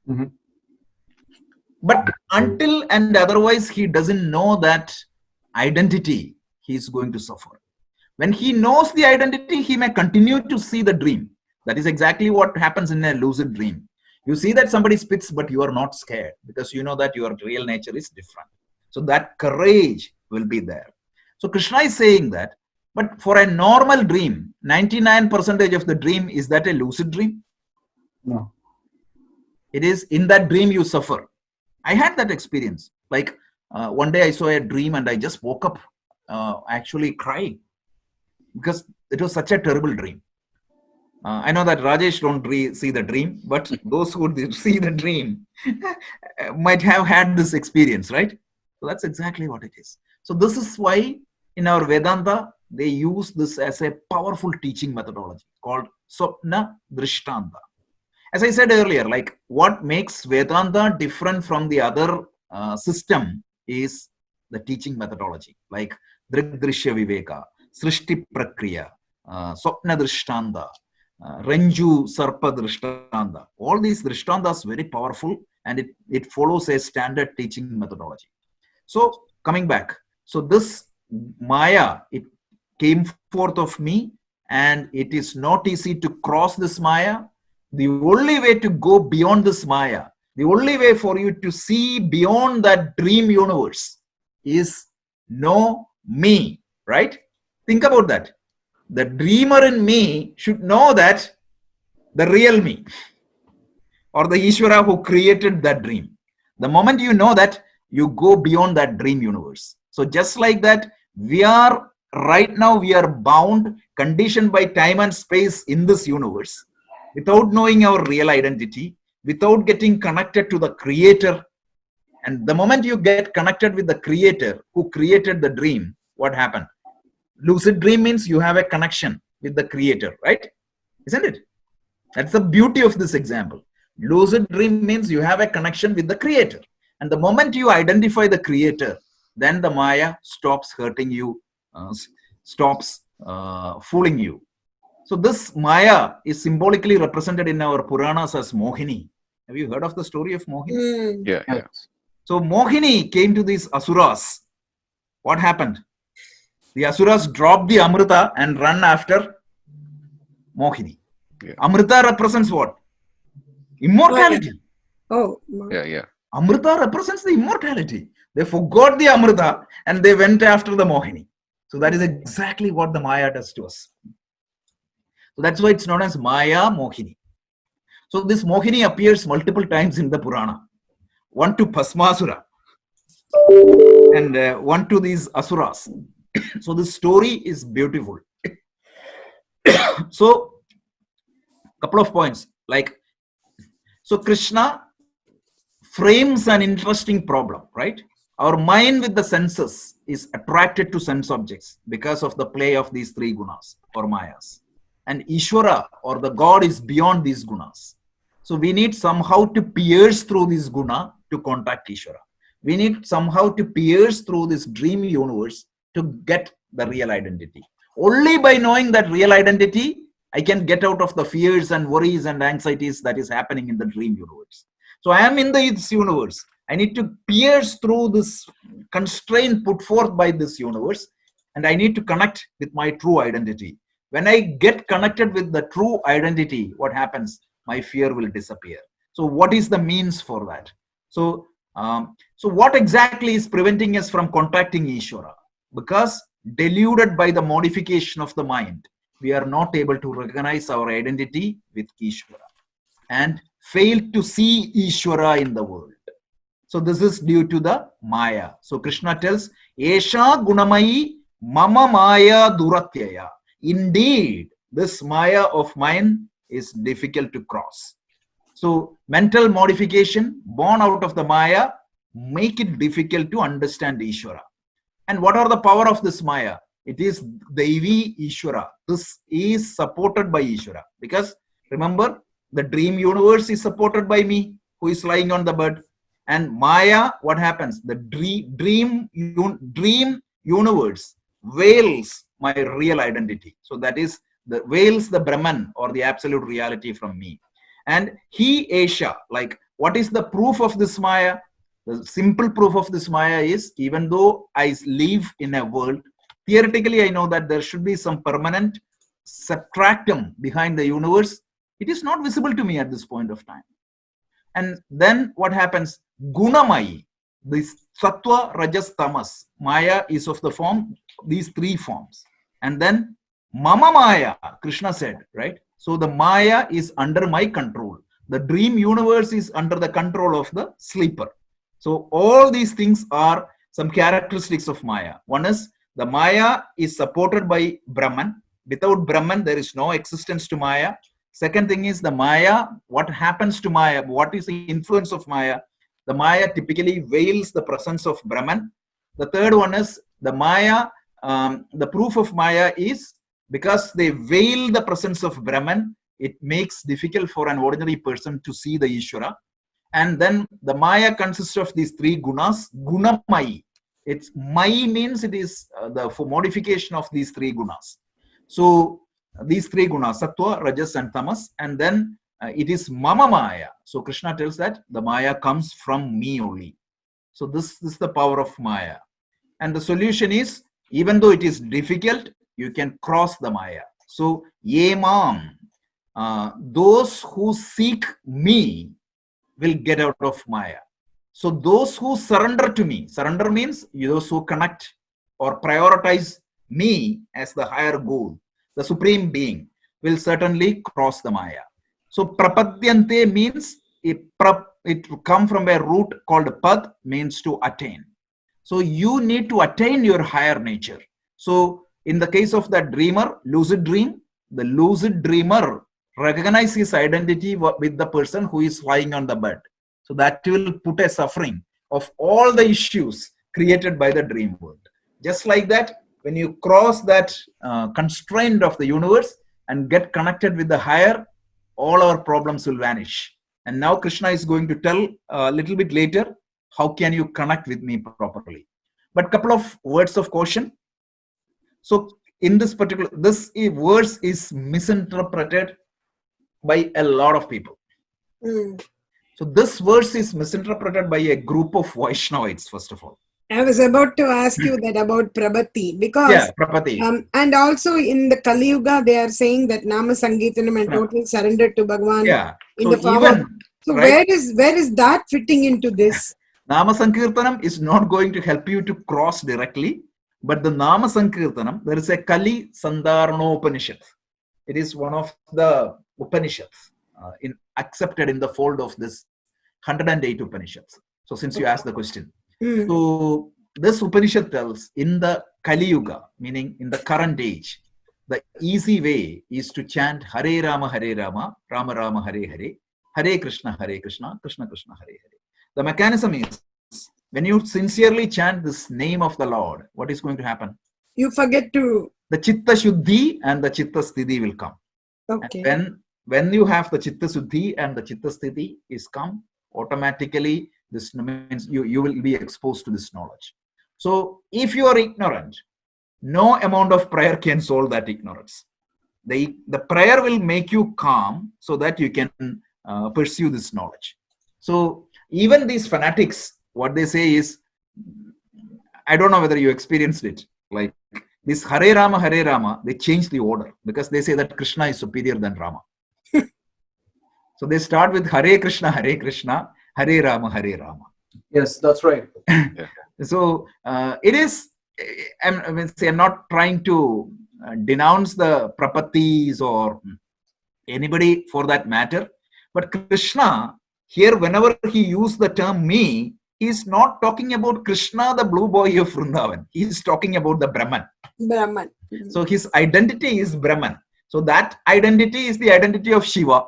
Mhm.
But until and otherwise he doesn't know that identity, he is going to suffer. When he knows the identity, he may continue to see the dream. That is exactly what happens in a lucid dream. You see that somebody spits, but you are not scared because you know that your real nature is different. So that courage will be there. So Krishna is saying that, but for a normal dream, 99% of the dream, is that a lucid dream?
No.
It is in that dream you suffer. I had that experience. Like one day I saw a dream and I just woke up actually crying because it was such a terrible dream. I know that Rajesh don't see the dream, but those who see the dream might have had this experience, right? So that's exactly what it is. So this is why in our Vedanta, they use this as a powerful teaching methodology called Swapna Drishtanta. As I said earlier, like what makes Vedanta different from the other system is the teaching methodology, like Drigdrishya Viveka, Srishti Prakriya, Swapna Drishtanta, Renju Sarpa Drishtanta. All these Drishtantas very powerful, and it follows a standard teaching methodology. So coming back, so this Maya, it came forth of me, and it is not easy to cross this Maya. The only way to go beyond this Maya, the only way for you to see beyond that dream universe is know me, right? Think about that. The dreamer in me should know that the real me or the Ishvara who created that dream. The moment you know that, you go beyond that dream universe. So just like that, we are right now, we are bound, conditioned by time and space in this universe without knowing our real identity, without getting connected to the creator. And the moment you get connected with the creator who created the dream, what happened? Lucid dream means you have a connection with the creator, right? Isn't it? That's the beauty of this example. Lucid dream means you have a connection with the creator. And the moment you identify the creator, then the Maya stops hurting you, stops fooling you. So this Maya is symbolically represented in our Puranas as Mohini. Have you heard of the story of Mohini?
Yeah, yeah.
So Mohini came to these Asuras. What happened? The Asuras dropped the Amrita and run after Mohini.
Yeah.
Amrita represents what? Immortality.
Oh,
Yeah, yeah.
Amrita represents the immortality. They forgot the Amrita and they went after the Mohini. So that is exactly what the Maya does to us. So that's why it's known as Maya Mohini. So this Mohini appears multiple times in the Purana. One to Bhasmasura and one to these Asuras. So this story is beautiful. So couple of points, like, so Krishna frames an interesting problem, right? Our mind with the senses is attracted to sense objects because of the play of these three gunas or mayas. And Ishvara or the God is beyond these gunas. So we need somehow to pierce through this guna to contact Ishvara. We need somehow to pierce through this dream universe to get the real identity. Only by knowing that real identity, I can get out of the fears and worries and anxieties that is happening in the dream universe. So I am in this universe. I need to pierce through this constraint put forth by this universe, and I need to connect with my true identity. When I get connected with the true identity, what happens? My fear will disappear. So what is the means for that? So what exactly is preventing us from contacting Ishvara? Because deluded by the modification of the mind, we are not able to recognize our identity with Ishvara and fail to see Ishvara in the world. So this is due to the Maya. So Krishna tells, Esha Gunamayi Mama Maya Duratyaya. Indeed, this Maya of mine is difficult to cross. So mental modification born out of the Maya make it difficult to understand Ishvara. And what are the power of this Maya? It is Devi Ishvara. This is supported by Ishvara. Because remember, the dream universe is supported by me, who is lying on the bed. And Maya, what happens? The dream universe veils my real identity. So that is the veils the Brahman or the absolute reality from me. And he Asia, like what is the proof of this Maya? The simple proof of this Maya is, even though I live in a world, theoretically I know that there should be some permanent subtractum behind the universe. It is not visible to me at this point of time. And then what happens? Gunamai, this Sattva, Rajas, Tamas. Maya is of the form, these three forms. And then Mama Maya, Krishna said, right? So the Maya is under my control. The dream universe is under the control of the sleeper. So all these things are some characteristics of Maya. One is the Maya is supported by Brahman. Without Brahman, there is no existence to Maya. Second thing is the Maya, what happens to Maya? What is the influence of Maya? The Maya typically veils the presence of Brahman. The third one is the Maya, the proof of Maya is because they veil the presence of Brahman, it makes difficult for an ordinary person to see the Ishvara. And then the Maya consists of these three gunas, gunamai. It's mai means it is the modification of these three gunas. So these three gunas, sattva, rajas and tamas, and then it is mama Maya. So Krishna tells that the Maya comes from me only. So this is the power of Maya. And the solution is, even though it is difficult, you can cross the Maya. So ye mam, those who seek me will get out of Maya. So those who surrender to me, surrender means those who connect or prioritize me as the higher goal, the supreme being, will certainly cross the Maya. So prapadyante means it come from a root called pad, means to attain. So you need to attain your higher nature. So in the case of that dreamer, lucid dream, the lucid dreamer recognize his identity with the person who is lying on the bed. So that will put a suffering of all the issues created by the dream world. Just like that, when you cross that constraint of the universe and get connected with the higher, all our problems will vanish. And now Krishna is going to tell a little bit later, how can you connect with me properly? But couple of words of caution. So in this particular, this verse is misinterpreted by a lot of people. So this verse is misinterpreted by a group of Vaishnavites, first of all.
I was about to ask you that about Prabhati, because
Prabhati.
And also in the Kali Yuga, they are saying that Nama Sankirtanam and total surrender to Bhagavan in the form of. So right, where is that fitting into this?
Nama Sankirtanam is not going to help you to cross directly, but the Nama Sankirtanam, there is a Kali Sandarno Upanishad. It is one of the Upanishads accepted in the fold of this 108 Upanishads. So since you asked the question. So this Upanishad tells in the Kali Yuga, meaning in the current age, the easy way is to chant Hare Rama, Rama Rama, Hare Hare, Hare Krishna, Krishna Krishna, Hare Hare. The mechanism is, when you sincerely chant this name of the Lord, what is going to happen?
You forget to...
The Chitta Shuddhi and the Chitta Sthiti will come.
Okay.
And when you have the Chitta Shuddhi and the Chitta Sthiti is come, automatically this means you will be exposed to this knowledge. So if you are ignorant, no amount of prayer can solve that ignorance. The prayer will make you calm so that you can pursue this knowledge. So even these fanatics, what they say is, I don't know whether you experienced it, like this Hare Rama, they change the order because they say that Krishna is superior than Rama. So they start with Hare Krishna, Hare Rama.
Yes, that's right.
So it is, I'm not trying to denounce the Prapatis or anybody for that matter, but Krishna, here whenever he used the term me, he is not talking about Krishna, the blue boy of Vrindavan. He is talking about the Brahman. So his identity is Brahman. So that identity is the identity of Shiva.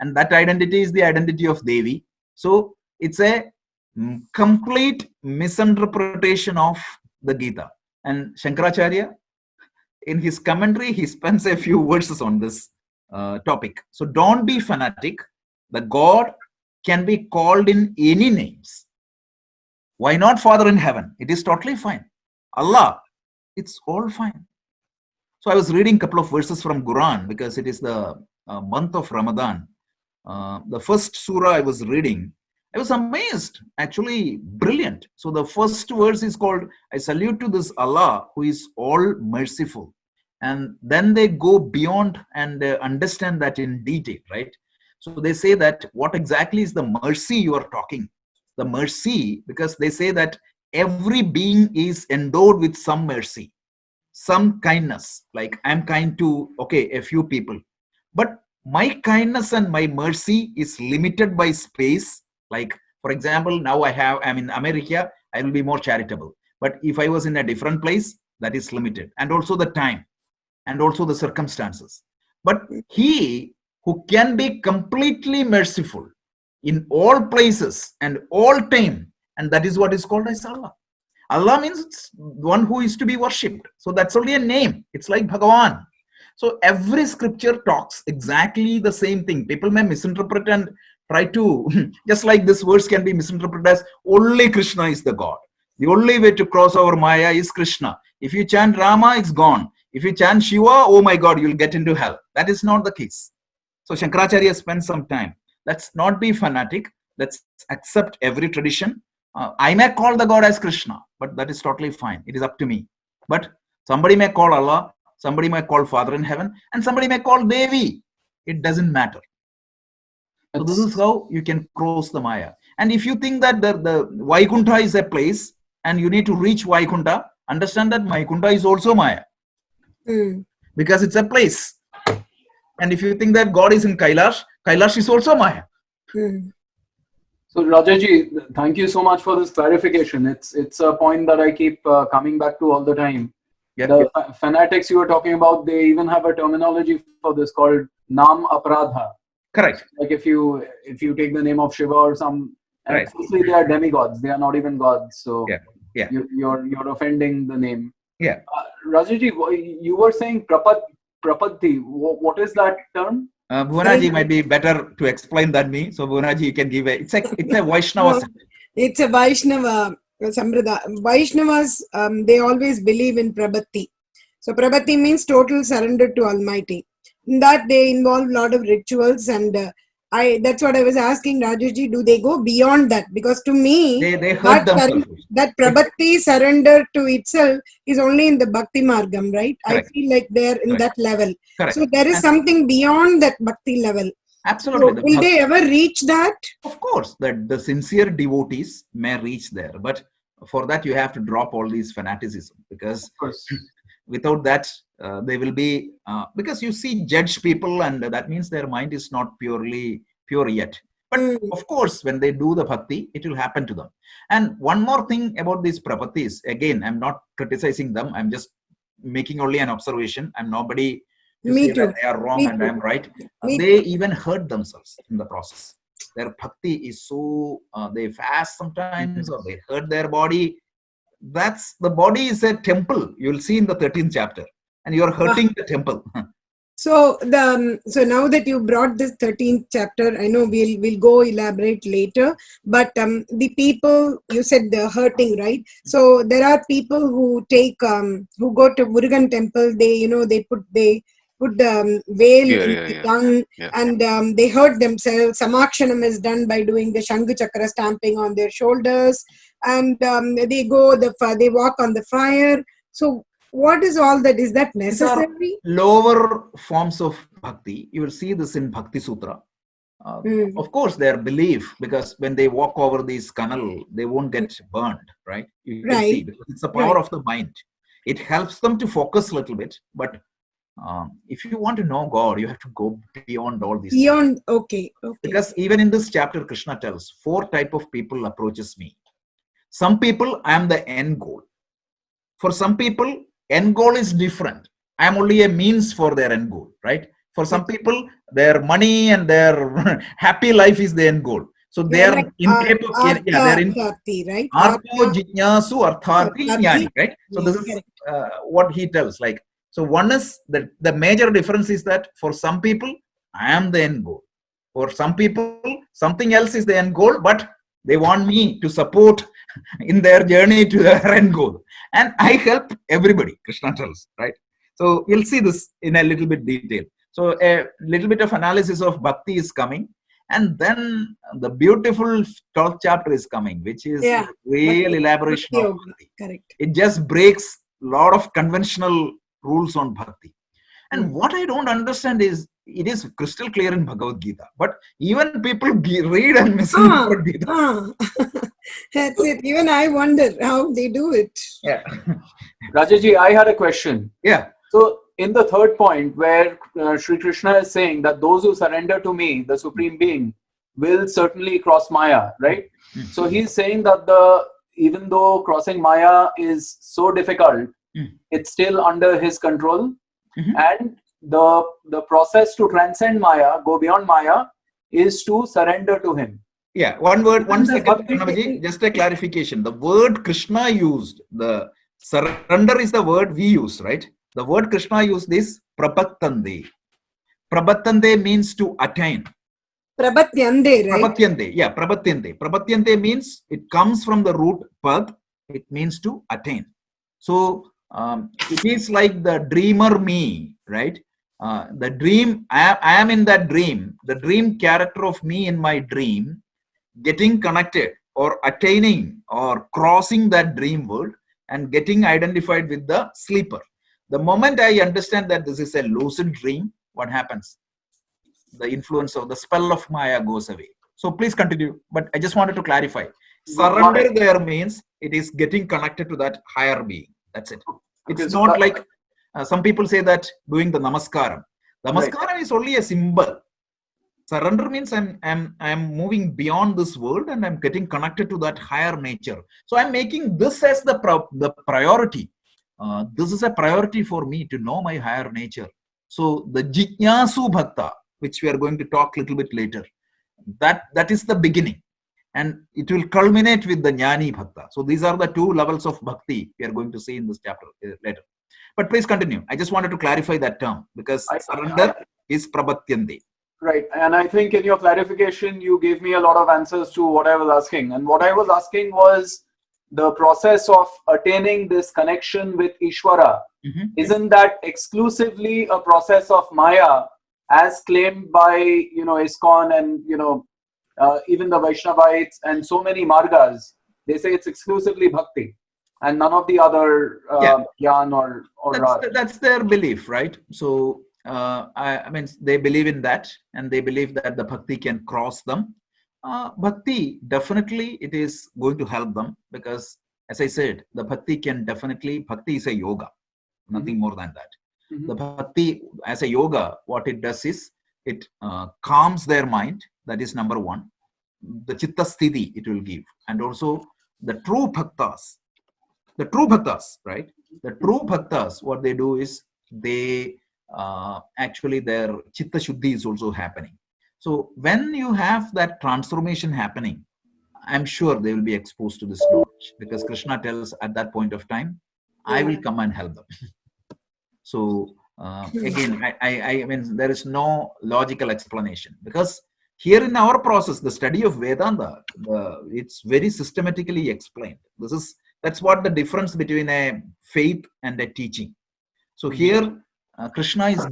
And that identity is the identity of Devi. So it's a complete misinterpretation of the Gita. And Shankaracharya, in his commentary, he spends a few verses on this topic. So don't be fanatic. The God can be called in any names. Why not Father in heaven? It is totally fine. Allah, it's all fine. So I was reading a couple of verses from Quran because it is the month of Ramadan. The first surah I was reading, I was amazed, actually brilliant. So the first verse is called, I salute to this Allah who is all merciful. And then they go beyond and understand that in detail, right? So they say that what exactly is the mercy you are talking? The mercy, because they say that every being is endowed with some mercy, some kindness. Like I'm kind to, okay, a few people. But my kindness and my mercy is limited by space. Like, for example, now I'm in America, I will be more charitable. But if I was in a different place, that is limited. And also the time and also the circumstances. But he who can be completely merciful in all places and all time, and that is what is called as Allah. Allah means it's one who is to be worshipped. So that's only a name. It's like Bhagavan. So every scripture talks exactly the same thing. People may misinterpret and try to, just like this verse can be misinterpreted as only Krishna is the God. The only way to cross over Maya is Krishna. If you chant Rama, it's gone. If you chant Shiva, oh my God, you'll get into hell. That is not the case. So Shankaracharya spent some time. Let's not be fanatic. Let's accept every tradition. I may call the God as Krishna, but that is totally fine. It is up to me. But somebody may call Allah, somebody may call Father in heaven, and somebody may call Devi. It doesn't matter. So this is how you can cross the Maya. And if you think that the Vaikuntha is a place and you need to reach Vaikuntha, understand that Vaikuntha is also Maya. Because it's a place. And if you think that God is in Kailash, Kailash is also Maya.
So Rajaji, thank you so much for this clarification. It's a point that I keep coming back to all the time. The fanatics you were talking about, they even have a terminology for this called Nam Aparadha.
Correct.
Like if you take the name of Shiva or some, and firstly they are demigods. They are not even gods. So you're offending the name.
Yeah.
Rajaji, you were saying Prapadti. What is that term?
Bhunaji might be better to explain than me. So Bhunaji, you can give it's a Vaishnava.
It's a Vaishnava Sampradaya. Vaishnavas, they always believe in Prabhati. So Prabhati means total surrender to Almighty. In that they involve a lot of rituals, and that's what I was asking Rajaji, do they go beyond that? Because to me,
they hurt themselves.
That Prabhati surrender to itself is only in the Bhakti Margam, right?
Correct.
I feel like they're in that level.
Correct.
So there is something beyond that Bhakti level.
Absolutely.
So will they ever reach that?
Of course, that the sincere devotees may reach there. But for that, you have to drop all these fanaticism, because without that, they will be, because you see judge people, and that means their mind is not pure yet. But of course, when they do the bhakti, it will happen to them. And one more thing about these prapatis, again, I'm not criticizing them. I'm just making only an observation. I'm nobody to say that they are wrong and I'm right. They even hurt themselves in the process. Their bhakti is so, they fast sometimes, or they hurt their body. The body is a temple. You'll see in the 13th chapter, and you're hurting the temple.
So now that you brought this 13th chapter, I know we'll go elaborate later, but the people, you said they're hurting, right? So there are people who who go to Murugan temple, they put the veil in the tongue, and they hurt themselves. Samakshanam is done by doing the Shanga Chakra stamping on their shoulders, and they walk on the fire. So what is all that? Is that necessary?
Lower forms of bhakti. You will see this in Bhakti Sutra. Of course, their belief, because when they walk over this canal, they won't get burned, right? You can see, because it's the power of the mind. It helps them to focus a little bit, but if you want to know God, you have to go beyond all these things.
Okay.
Because even in this chapter, Krishna tells 4 type of people approaches me. Some people, I am the end goal. For some people, end goal is different. I am only a means for their end goal, right? For some people, their money and their happy life is the end goal. So they are incapable. They're in
right?
Artho Jnyasu Artharthi Jnani, right? So this is what he tells. Like, so one is that the major difference is that for some people, I am the end goal. For some people, something else is the end goal, but they want me to support in their journey to their end goal. And I help everybody, Krishna tells, right? So we'll see this in a little bit detail. So a little bit of analysis of bhakti is coming. And then the beautiful 12th chapter is coming, which is real elaboration of bhakti.
Correct.
It just breaks a lot of conventional rules on bhakti. And what I don't understand is, it is crystal clear in Bhagavad Gita, but even people read and misinterpret Gita.
That's it. Even I wonder how they do it.
Yeah.
Rajaji, I had a question.
Yeah.
So in the third point where Sri Krishna is saying that those who surrender to me, the Supreme Being, will certainly cross Maya, right? So he's saying that even though crossing Maya is so difficult, it's still under his control. And the process to transcend Maya, go beyond Maya, is to surrender to him.
Yeah, one word, 1 second, Pranav-ji, just a clarification. The word Krishna used, the surrender is the word we use, right? The word Krishna used is prapattande. Prapattande means to attain.
Prapatyande, right?
Prapatyande, yeah, prapatyande. Prapatyande means, it comes from the root pad, it means to attain. So it is like the dreamer me, right? The dream, I am in that dream, the dream character of me in my dream, getting connected or attaining or crossing that dream world and getting identified with the sleeper. The moment I understand that this is a lucid dream, what happens? The influence of the spell of Maya goes away. So please continue, but I just wanted to clarify. Surrender there means it is getting connected to that higher being. That's it. It's not like some people say that doing the namaskaram. Namaskaram is only a symbol. Surrender means I'm moving beyond this world and I'm getting connected to that higher nature. So I'm making this as the priority. This is a priority for me to know my higher nature. So the Jnyasu Bhakta, which we are going to talk a little bit later, that is the beginning. And it will culminate with the Jnani Bhakta. So these are the two levels of bhakti we are going to see in this chapter later. But please continue. I just wanted to clarify that term because surrender is prapatyande.
Right. And I think in your clarification, you gave me a lot of answers to what I was asking. And what I was asking was the process of attaining this connection with Ishvara. Isn't that exclusively a process of Maya as claimed by, ISKCON and, even the Vaishnavites and so many margas? They say it's exclusively bhakti and none of the other Gyan or
that's their belief, right? So I mean, they believe in that and they believe that the bhakti can cross them. Bhakti, definitely it is going to help them because, as I said, the bhakti is a yoga, nothing more than that. The bhakti as a yoga, what it does is, it calms their mind. That is number one. The chitta sthiti it will give. And also the true bhaktas, right? The true bhaktas, what they do is, they actually their chitta shuddhi is also happening. So when you have that transformation happening, I'm sure they will be exposed to this knowledge because Krishna tells at that point of time, I will come and help them. So again, I mean, there is no logical explanation because here in our process, the study of Vedanta, it's very systematically explained. That's what the difference between a faith and a teaching. So here, Krishna is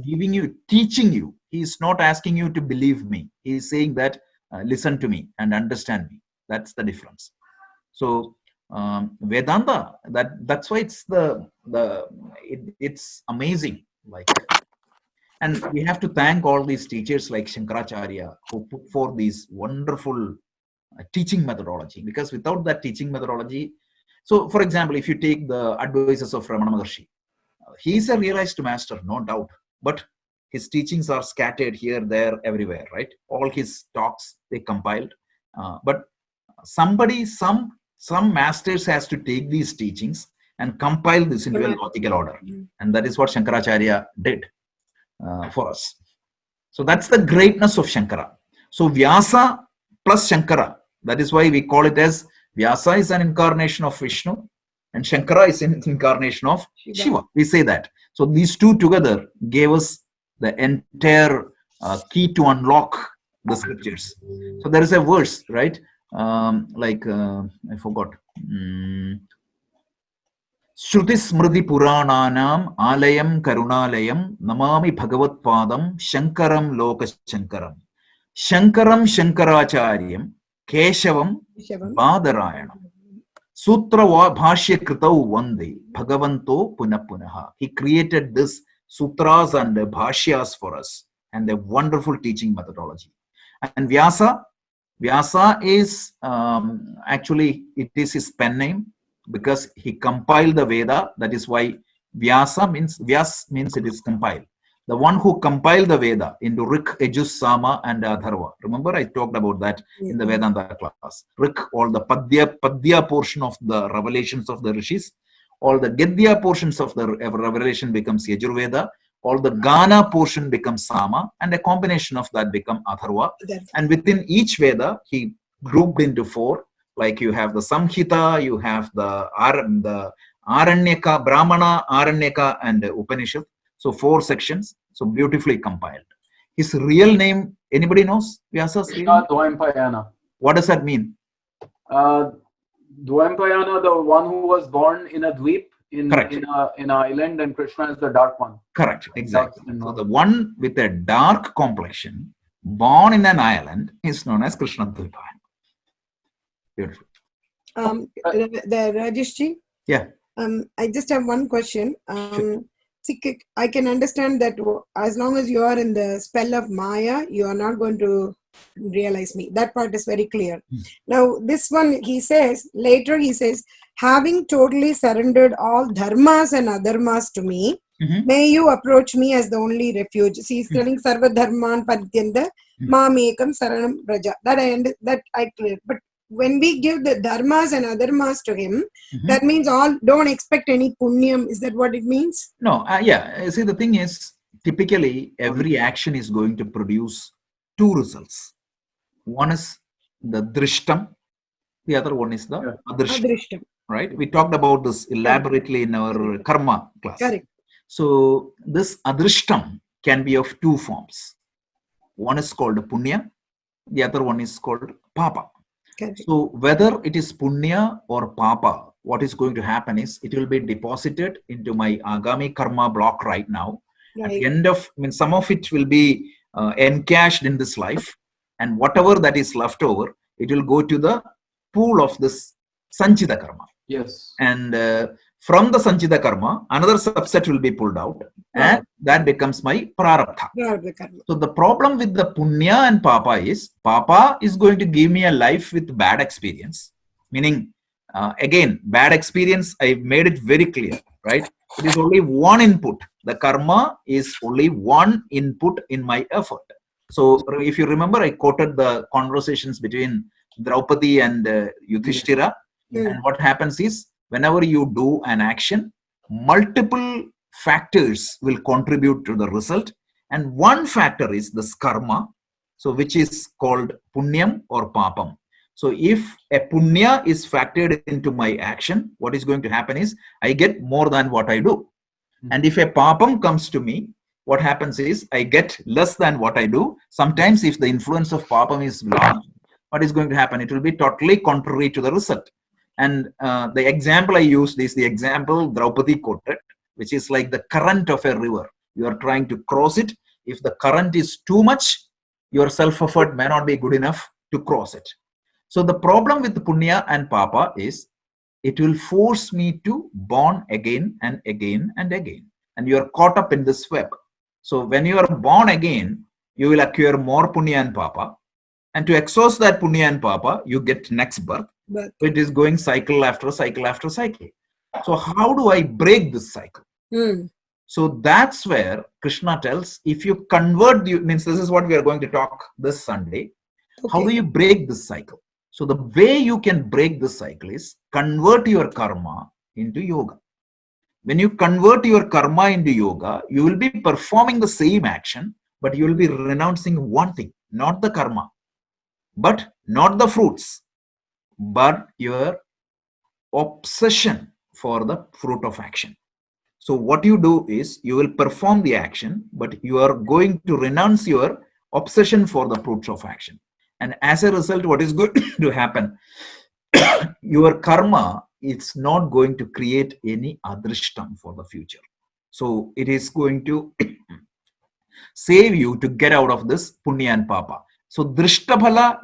teaching you. He is not asking you to believe me. He is saying that listen to me and understand me. That's the difference. So Vedanta, that's why it's amazing. And we have to thank all these teachers like Shankaracharya who put forth these wonderful teaching methodology. Because without that teaching methodology, so for example, if you take the advices of Ramana Maharshi, he is a realized master, no doubt, but his teachings are scattered here, there, everywhere, right? All his talks, they compiled. But some masters has to take these teachings and compile this into a logical order. And that is what Shankaracharya did for us. So that's the greatness of Shankara. So Vyasa plus Shankara, that is why we call it as Vyasa is an incarnation of Vishnu and Shankara is an incarnation of Shiva. We say that. So these two together gave us the entire key to unlock the scriptures. So there is a verse, right? I forgot. Shruti Smriti Purananam Alayam Karunalayam Namami Bhagavat Padam Shankaram Loka Shankaram Shankaram Shankaracharyam Keshavam
Shivam.
Badarayanam Sutra Bhashya Kritau Vande Bhagavanto Punapunaha. He created this sutras and bhashyas for us, and a wonderful teaching methodology. And Vyasa is actually, it is his pen name because he compiled the Veda. That is why Vyasa means it is compiled. The one who compiled the Veda into Rik, Yajus, Sama, and Atharva. Remember, I talked about that in the Vedanta class. Rik, all the Padya portion of the revelations of the rishis. All the Gedya portions of the revelation becomes Yajurveda. All the Gana portion becomes Sama, and a combination of that become Atharva. And within each Veda, he grouped into four. Like you have the Samhita, you have the Aranyaka, Brahmana, Aranyaka, and Upanishad. So 4 sections, so beautifully compiled. His real name, anybody knows? Vyasa's real name?
Dwampayana.
What does that mean?
Dwampayana, the one who was born in a dweep, in an island, and Krishna is the dark one.
Correct, exactly. So the one with a dark complexion, born in an island, is known as Krishna Dvipayana. Beautiful.
The Rajeshji?
Yeah.
I just have one question.
Sure.
See, I can understand that as long as you are in the spell of Maya, you are not going to realize me. That part is very clear. Now, this one, later he says, having totally surrendered all dharmas and adharmas to me, may you approach me as the only refuge. See, he's telling Sarva Dharman Parityanta, Mamekam Saranam Raja. That I clear. But when we give the dharmas and adharmas to him, that means don't expect any punyam. Is that what it means?
No, yeah. See, the thing is, typically every action is going to produce 2 results. One is the drishtam, the other one is the adrishtam. Right? We talked about this elaborately in our karma class.
Correct.
So this adrishtam can be of 2 forms. One is called punya, the other one is called papa.
Correct.
So whether it is punya or papa, what is going to happen is it will be deposited into my agami karma block right now. At the end of, some of it will be encashed in this life, and whatever that is left over, it will go to the pool of this sanchita karma.
Yes.
And from the sanchita karma, another subset will be pulled out, and that becomes my prarabdha. So the problem with the punya and papa is going to give me a life with bad experience. Meaning, again, bad experience, I made it very clear, right? It is only one input. The karma is only one input in my effort. So if you remember, I quoted the conversations between Draupadi and Yudhishthira. And what happens is, whenever you do an action, multiple factors will contribute to the result. And one factor is this karma, so which is called punyam or papam. So if a punya is factored into my action, what is going to happen is I get more than what I do. And if a papam comes to me, what happens is I get less than what I do. Sometimes if the influence of papam is large, what is going to happen? It will be totally contrary to the result. And the example I used is the example Draupadi quoted, which is like the current of a river. You are trying to cross it. If the current is too much, your self-effort may not be good enough to cross it. So the problem with punya and papa is it will force me to born again and again and again. And you are caught up in this web. So when you are born again, you will acquire more punya and papa. And to exhaust that punya and papa, you get next birth. So it is going cycle after cycle after cycle. So how do I break this cycle? So that's where Krishna tells, if you convert, means this is what we are going to talk this Sunday. How do you break this cycle? So the way you can break this cycle is convert your karma into yoga. When you convert your karma into yoga, you will be performing the same action, but you will be renouncing one thing, not the karma, but not the fruits, but your obsession for the fruit of action. So what you do is you will perform the action, but you are going to renounce your obsession for the fruits of action. And as a result, what is going to happen? Your karma, it's not going to create any adrishtam for the future. So it is going to save you to get out of this punya and papa. So drishtabhala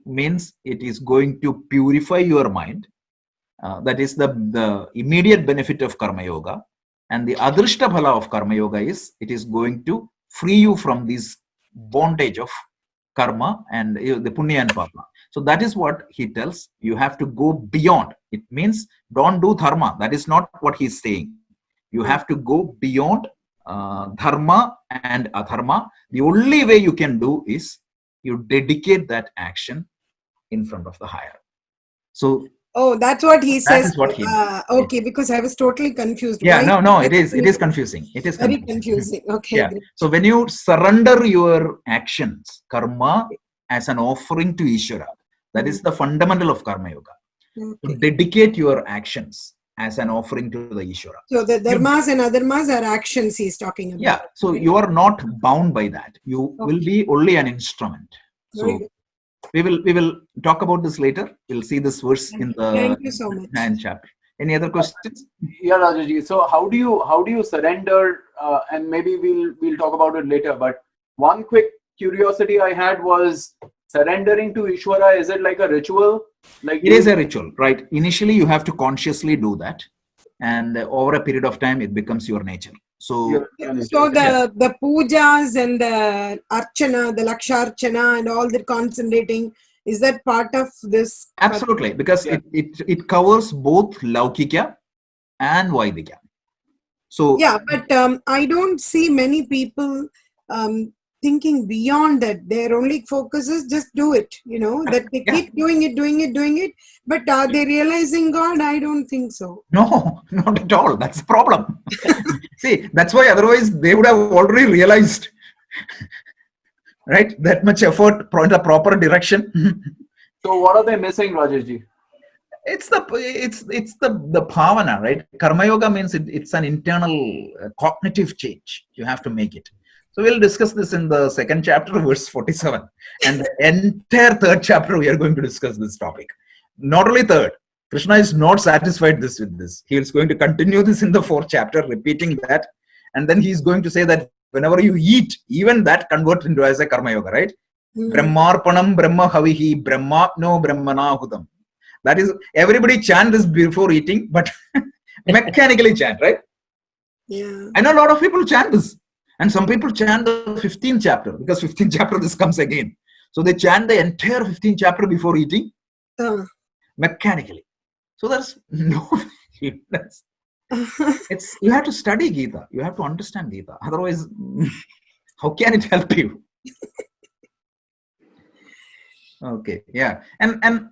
means it is going to purify your mind. That is the immediate benefit of karma yoga. And the adrishtabhala of karma yoga is it is going to free you from this bondage of karma and the punya and papa. So that is what he tells. You have to go beyond. It means don't do dharma. That is not what he's saying. You have to go beyond dharma and adharma. The only way you can do is you dedicate that action in front of the higher. So
Oh, that's what he says.
that is what he means.
Okay, because I was totally confused.
Yeah,
Why-
no, it is confusing. It is
very
confusing.
confusing. Okay,
Yeah.
great.
So when you surrender your actions, karma, as an offering to Ishvara, that is the fundamental of karma yoga. To
Okay.
dedicate your actions as an offering to the Ishvara.
So the dharmas and adharmas are actions he's talking about.
Yeah. So you are not bound by that. You will be only an instrument.
Very
So
good.
we will talk about this later. We'll see this verse in the
Thank you so much.
9th chapter. Any other questions?
Yeah, Rajaji. So how do you surrender? And maybe we'll talk about it later. But one quick curiosity I had was surrendering to Ishvara. Is it like a ritual? Like
It is a ritual, right? Initially, you have to consciously do that, and over a period of time, it becomes your nature. So
So the pujas and the archana, the laksharchana and all the concentrating, is that part of this?
absolutely, because it covers both laukika and vaidika. So
Yeah, but I don't see many people thinking beyond that. Their only focus is just do it, that they keep doing it. But are they realizing God? I don't think so.
no, not at all. That's the problem. See, that's why otherwise they would have already realized, right? That much effort in the proper direction.
So what are they missing, Rajaji?
It's the bhavana, right? Karma yoga means it's an internal cognitive change. You have to make it. So we'll discuss this in the 2nd chapter, verse 47, and the entire 3rd chapter we are going to discuss this topic. Not only 3rd, Krishna is not satisfied with this. He is going to continue this in the 4th chapter, repeating that, and then he is going to say that whenever you eat, even that converts into as a karma yoga, right? Brahmarpanam Brahma Havihi Brahmapno Brahmana Hudam. That is, everybody chant this before eating, but mechanically chant, right?
Yeah.
I know a lot of people chant this. And some people chant the 15th chapter, because 15th chapter this comes again. So they chant the entire 15th chapter before eating mechanically. So there's no it's you have to study Gita. You have to understand Gita. Otherwise, how can it help you? Okay, yeah. And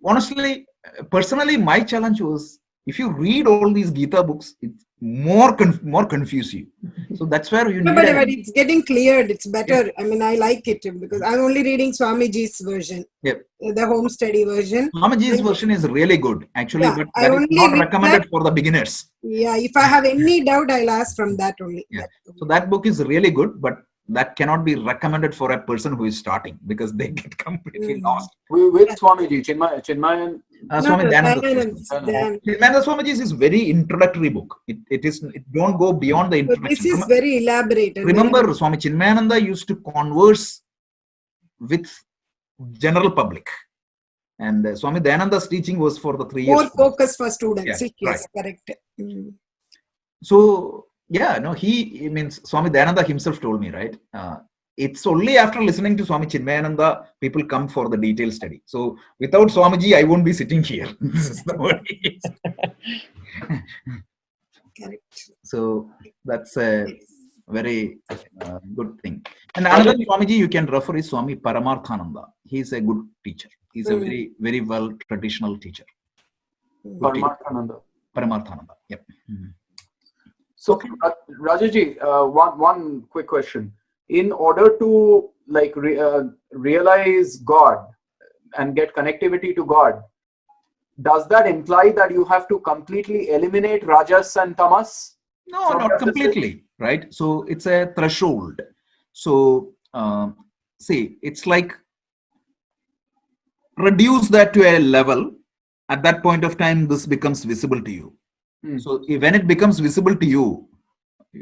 honestly, personally, my challenge was, if you read all these Gita books, it's more confuse you. So that's where you need.
But it's getting cleared. It's better. Yeah. I mean, I like it because I'm only reading Swamiji's version.
Yep.
The home study version.
Swamiji's version is really good, actually,
yeah,
but that is not recommended for the beginners.
Yeah, if I have any doubt, I'll ask from that only.
Yeah. So that book is really good, but that cannot be recommended for a person who is starting, because they get completely lost.
With Swamiji, Chinmayan.
Swami Dayananda Swamiji's is very introductory book. It don't go beyond the introduction.
This is very elaborate.
Remember, Swami Chinmayananda used to converse with general public, and Swami Dayananda's teaching was for the 3 years.
More focus for students. Yes,
right.
Correct.
So yeah, no, he means Swami Dayananda himself told me, right? It's only after listening to Swami Chinmayananda people come for the detailed study. So without Swamiji, I won't be sitting here. This is the word.
Correct.
So that's a very good thing. And another Swamiji you can refer is Swami Paramarthananda. He's a good teacher. He's a very, very well traditional teacher.
Paramarthananda.
Yep.
So, Rajaji, one quick question. In order to realize God and get connectivity to God, does that imply that you have to completely eliminate Rajas and Tamas?
No, not completely, right? So it's a threshold. So see, it's like reduce that to a level. At that point of time, this becomes visible to you. So when it becomes visible to you,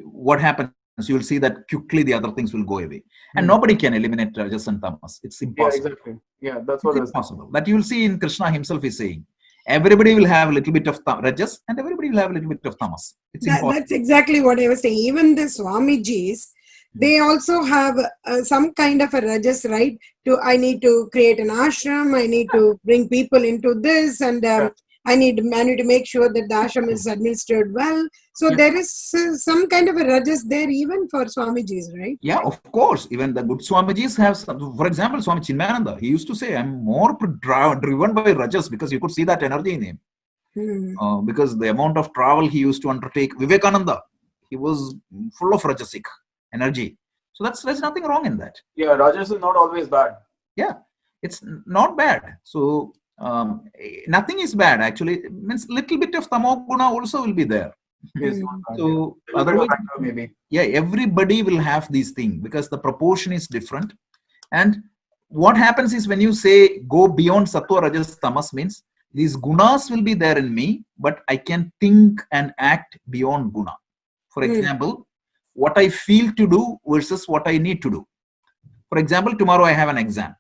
what happens? You will see that quickly the other things will go away. And nobody can eliminate Rajas and Tamas. It's impossible.
Yeah, exactly. Yeah, that's what
it's impossible. That you will see in Krishna himself is saying. Everybody will have a little bit of Rajas and everybody will have a little bit of Tamas. It's impossible.
That's exactly what I was saying. Even the Swamijis, they also have some kind of a Rajas, right? I need to create an ashram, I need to bring people into this, and I need to make sure that the ashram is administered well. So there is some kind of a Rajas there even for Swamijis, right?
Yeah, of course. Even the good Swamijis have some. For example, Swami Chinmayananda, he used to say, I'm more driven by Rajas, because you could see that energy in him. Because the amount of travel he used to undertake. Vivekananda, he was full of Rajasic energy. So there's nothing wrong in that.
Yeah, Rajas is not always bad.
Yeah, it's not bad. So nothing is bad actually. It means little bit of Tamoguna also will be there. So otherwise,
maybe.
Yeah, everybody will have these things because the proportion is different. And what happens is when you say go beyond Sattva, Rajas, Tamas, means these gunas will be there in me, but I can think and act beyond guna. For example, what I feel to do versus what I need to do. For example, tomorrow I have an exam.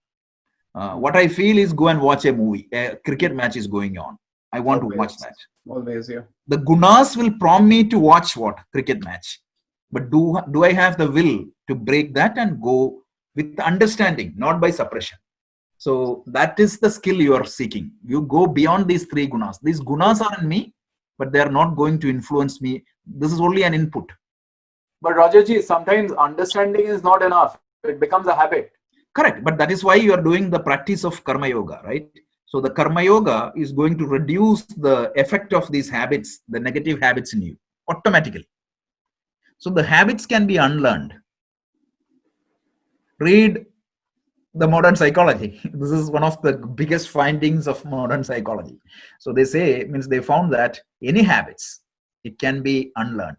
What I feel is go and watch a movie. A cricket match is going on. I want to watch that.
Always, yeah.
The gunas will prompt me to watch what? Cricket match. But do I have the will to break that and go with understanding, not by suppression? So that is the skill you are seeking. You go beyond these three gunas. These gunas are in me, but they are not going to influence me. This is only an input.
But Rajaji, sometimes understanding is not enough. It becomes a habit.
Correct. But that is why you are doing the practice of karma yoga, right? So the karma yoga is going to reduce the effect of these habits, the negative habits in you automatically. So the habits can be unlearned. Read the modern psychology. This is one of the biggest findings of modern psychology. So they say, means they found that any habits, it can be unlearned.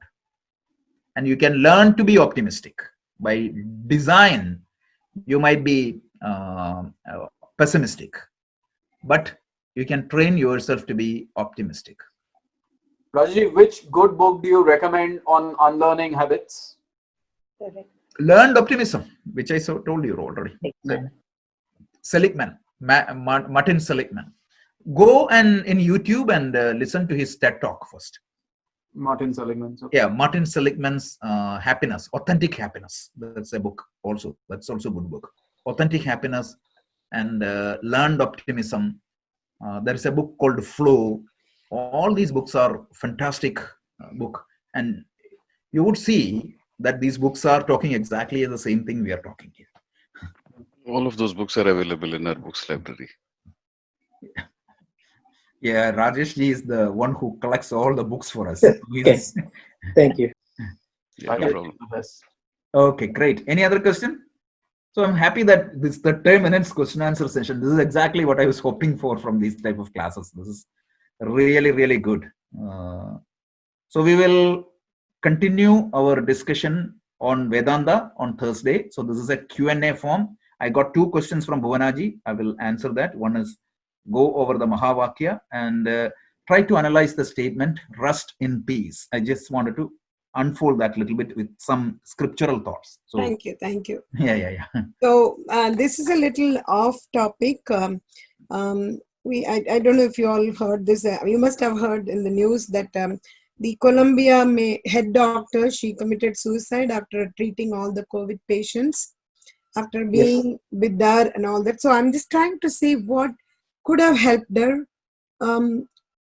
And you can learn to be optimistic. By design, you might be pessimistic, but you can train yourself to be optimistic.
Rajaji, which good book do you recommend on unlearning habits?
Learned Optimism, which I told you already. Seligman, Martin Seligman. Go and in YouTube and listen to his TED Talk first.
Martin Seligman. Okay.
Yeah, Martin Seligman's Happiness, Authentic Happiness. That's a book also. That's also a good book. Authentic Happiness and Learned Optimism. There is a book called Flow. All these books are fantastic book. And you would see that these books are talking exactly the same thing we are talking here.
All of those books are available in our books library.
Yeah, Rajesh ji is the one who collects all the books for us.
Okay. Thank you.
Yeah, no problem.
Okay, great. Any other question? So I'm happy that this is the 10 minutes question answer session. This is exactly what I was hoping for from these type of classes. This is really, really good. So we will continue our discussion on Vedanta on Thursday. So this is a Q&A form. I got 2 questions from Bhuvanaji. I will answer that. One is go over the Mahavakya and try to analyze the statement, rest in peace. I just wanted to unfold that a little bit with some scriptural thoughts. So,
Thank you.
Yeah.
So this is a little off topic. I don't know if you all heard this. You must have heard in the news that the Columbia head doctor, she committed suicide after treating all the COVID patients, after being with her and all that. So I'm just trying to see what could have helped her.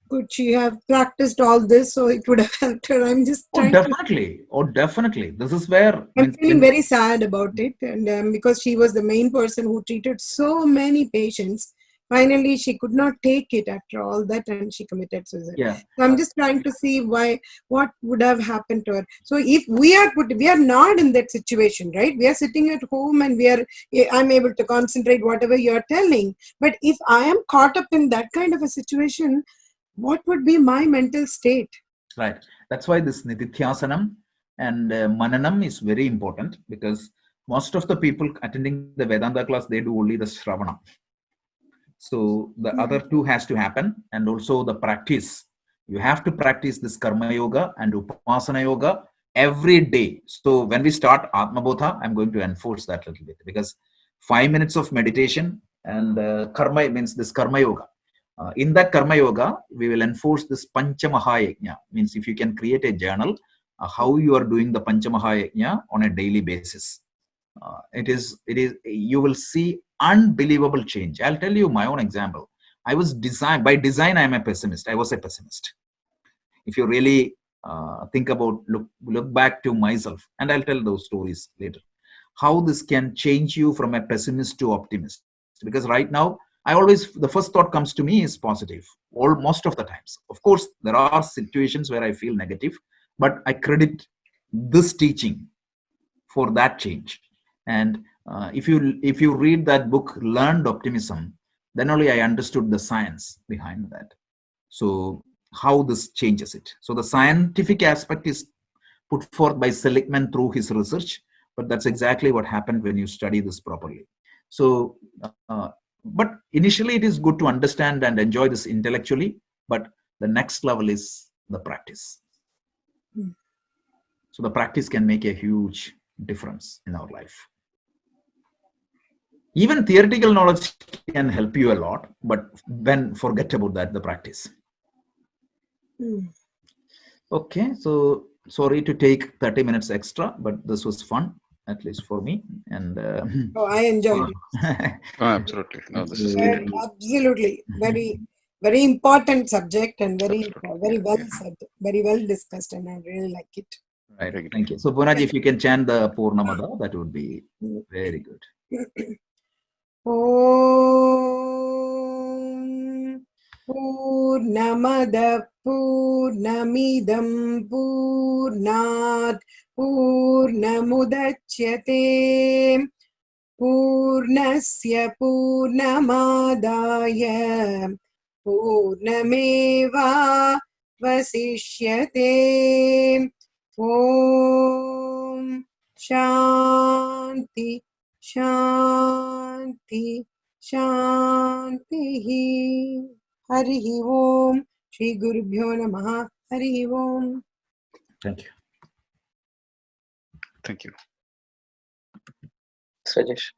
Could she have practiced all this so it would have helped her? I'm just trying
definitely. This is where
I'm feeling very sad about it, and because she was the main person who treated so many patients. Finally, she could not take it after all that, and she committed suicide.
Yeah.
So I'm just trying to see what would have happened to her. So if we are not in that situation, right? We are sitting at home and I'm able to concentrate whatever you are telling. But if I am caught up in that kind of a situation, what would be my mental state?
Right. That's why this Nidithyasanam and Mananam is very important, because most of the people attending the Vedanta class, they do only the Shravana. So the other two has to happen, and also the practice. You have to practice this karma yoga and upasana yoga every day. So when we start Atma Bodha, I'm going to enforce that a little bit, because 5 minutes of meditation and karma means this karma yoga. In that karma yoga, we will enforce this Pancha Mahayajna. Means if you can create a journal, how you are doing the Pancha Mahayajna on a daily basis. You will see unbelievable change. I'll tell you my own example. I was by design, I'm a pessimist. I was a pessimist. If you really think about, look back to myself, and I'll tell those stories later, how this can change you from a pessimist to optimist. Because right now, the first thought comes to me is positive, most of the times. Of course, there are situations where I feel negative, but I credit this teaching for that change. And if you read that book, Learned Optimism, then only I understood the science behind that. So how this changes it. So the scientific aspect is put forth by Seligman through his research, but that's exactly what happened when you study this properly. So, but initially it is good to understand and enjoy this intellectually, but the next level is the practice. So the practice can make a huge difference in our life. Even theoretical knowledge can help you a lot, but then forget about that, the practice. Okay, so sorry to take 30 minutes extra, but this was fun, at least for me. And
I enjoyed
Oh, absolutely. No, this is
it. Absolutely. Very, very important subject, and very well said, very well discussed, and I really like it.
Right, thank you. So Punaji, if you can chant the Purnamada, that would be very good.
Om Purnamada Purnamidam Purnat Purnamudachyate Purnasya Purnamadaya Purnameva Vasishyate. Om Shanti Shanti Shanti. Harihi Om. Shri Gurubhyo Namaha. Harihi Om.
Thank you.
Thank you.
Rajesh.